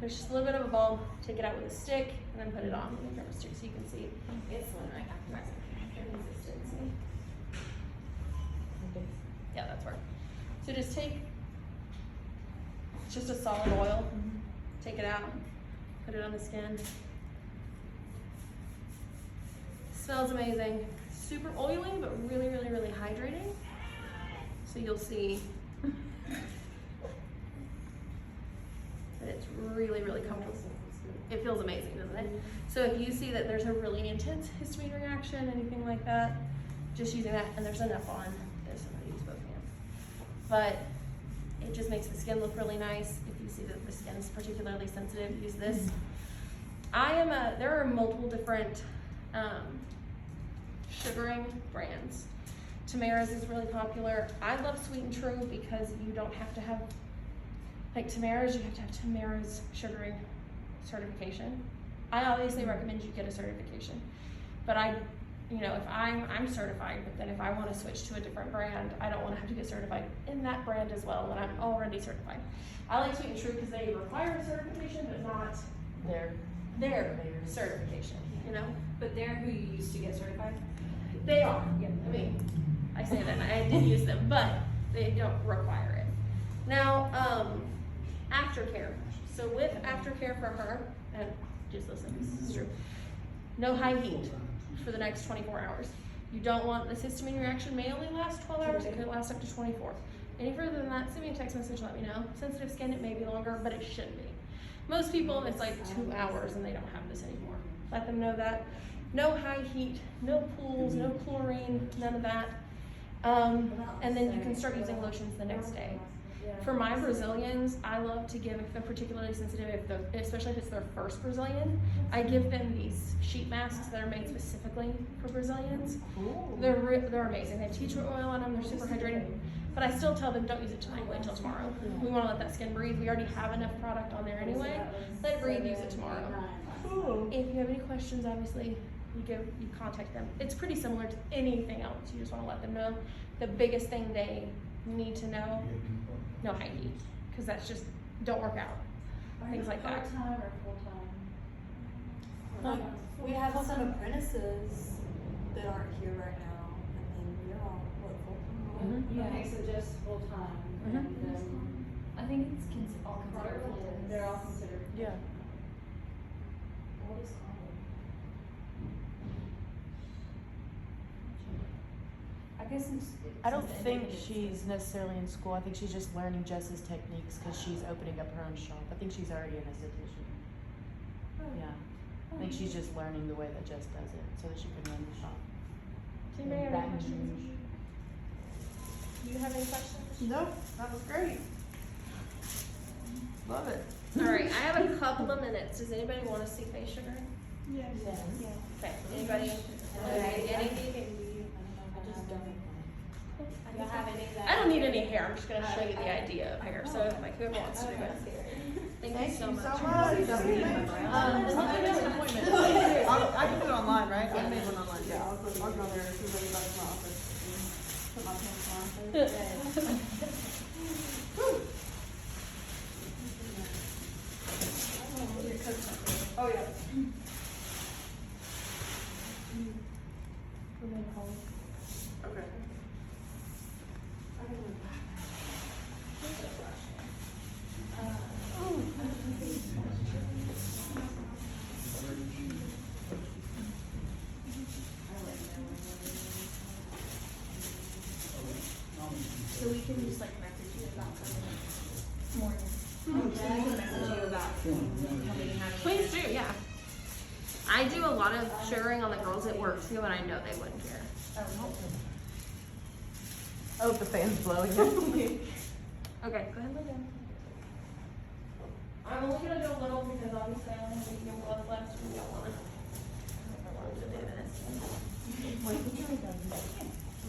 There's just a little bit of a balm. Take it out with a stick and then put it on with a camera stick so you can see it's literally consistency. Yeah, that's right. So just take, it's just a solid oil. Take it out, put it on the skin. Smells amazing. Super oily, but really, really, really hydrating. So you'll see that it's really, really comfortable. It feels amazing, doesn't it? So if you see that there's a really intense histamine reaction, anything like that, just using that, and there's enough on this, I'm gonna use both hands. But it just makes the skin look really nice. If you see that the skin is particularly sensitive, use this. There are multiple different sugaring brands. Tamara's is really popular. I love Sweet and True because you don't have to have, like Tamara's, you have to have Tamara's sugaring certification. I obviously recommend you get a certification, but if I'm certified, but then if I want to switch to a different brand, I don't want to have to get certified in that brand as well when I'm already certified. I like Sweet and True because they require a certification, but not their certification, But they're who you used to get certified? They are, yeah, I mean, I say that, and I did use them, but they don't require it. Now, aftercare. So with aftercare for her, and just listen, this is true. No high heat for the next 24 hours. You don't want, this histamine reaction may only last 12 hours, it could last up to 24. Any further than that, send me a text message, let me know. Sensitive skin, it may be longer, but it shouldn't be. Most people, it's like 2 hours and they don't have this anymore. Let them know that. No high heat, no pools, no chlorine, none of that. And then you can start using lotions the next day. For my Brazilians, I love to give, if they're particularly sensitive, especially if it's their first Brazilian, I give them these sheet masks that are made specifically for Brazilians. They're amazing. They have tea tree oil on them. They're super hydrating. But I still tell them, don't use it tonight. Wait till tomorrow. We want to let that skin breathe. We already have enough product on there anyway. Let it breathe. Use it tomorrow. If you have any questions, obviously, you contact them. It's pretty similar to anything else. You just want to let them know the biggest thing they need to know. No high heat, because that's just don't work out. Things like that. Part-time or full-time? We have some apprentices that aren't here right now, and then we're all, what, full-time? Okay, so just full-time. Mhm. I think it's all considered full time. They're all considered. Yeah. What is college? I guess I don't think she's necessarily in school. I think she's just learning Jess's techniques because she's opening up her own shop. I think she's already an esthetician. Yeah. I think she's just learning the way that Jess does it so that she can run the shop. Do you have any Baton questions? Rouge. Do you have any questions? No, that was great. Love it. All right, I have a couple of minutes. Does anybody want to see face sugar? Yes. Okay. Anybody? Anything? Do you have any that? I don't need any hair. I'm just going to show you the idea of hair. So like whoever wants to do it. Thank you so much. much. How do you make an appointment? I can do it online, right? I made one online. Yeah, I'll go there as soon as I get back to my office. Put my pants on. Oh, yeah. Okay. So we can just like message you about more. I can message you about coming and having. Please do, yeah. I do a lot of sugaring on the girls at work too, and I know they wouldn't care. Oh, the fan's blowing. Okay, go ahead and lay down. I'm only gonna do a little because obviously I only have a few blood left. We don't want to do this. Wait, who tried that?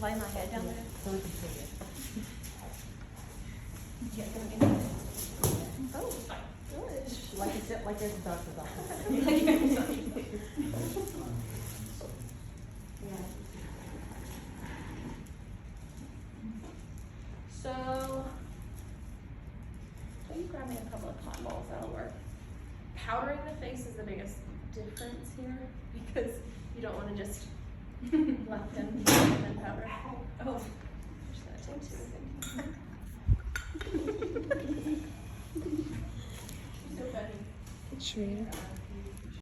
Lay my head down there. So we can see it. Oh, good. Like it's like there's a doctor's office. So, will you grab me a couple of cotton balls? That'll work. Powdering the face is the biggest difference here because you don't want to just left and then powder. Oh, I'm just gonna take two. So funny. Sure.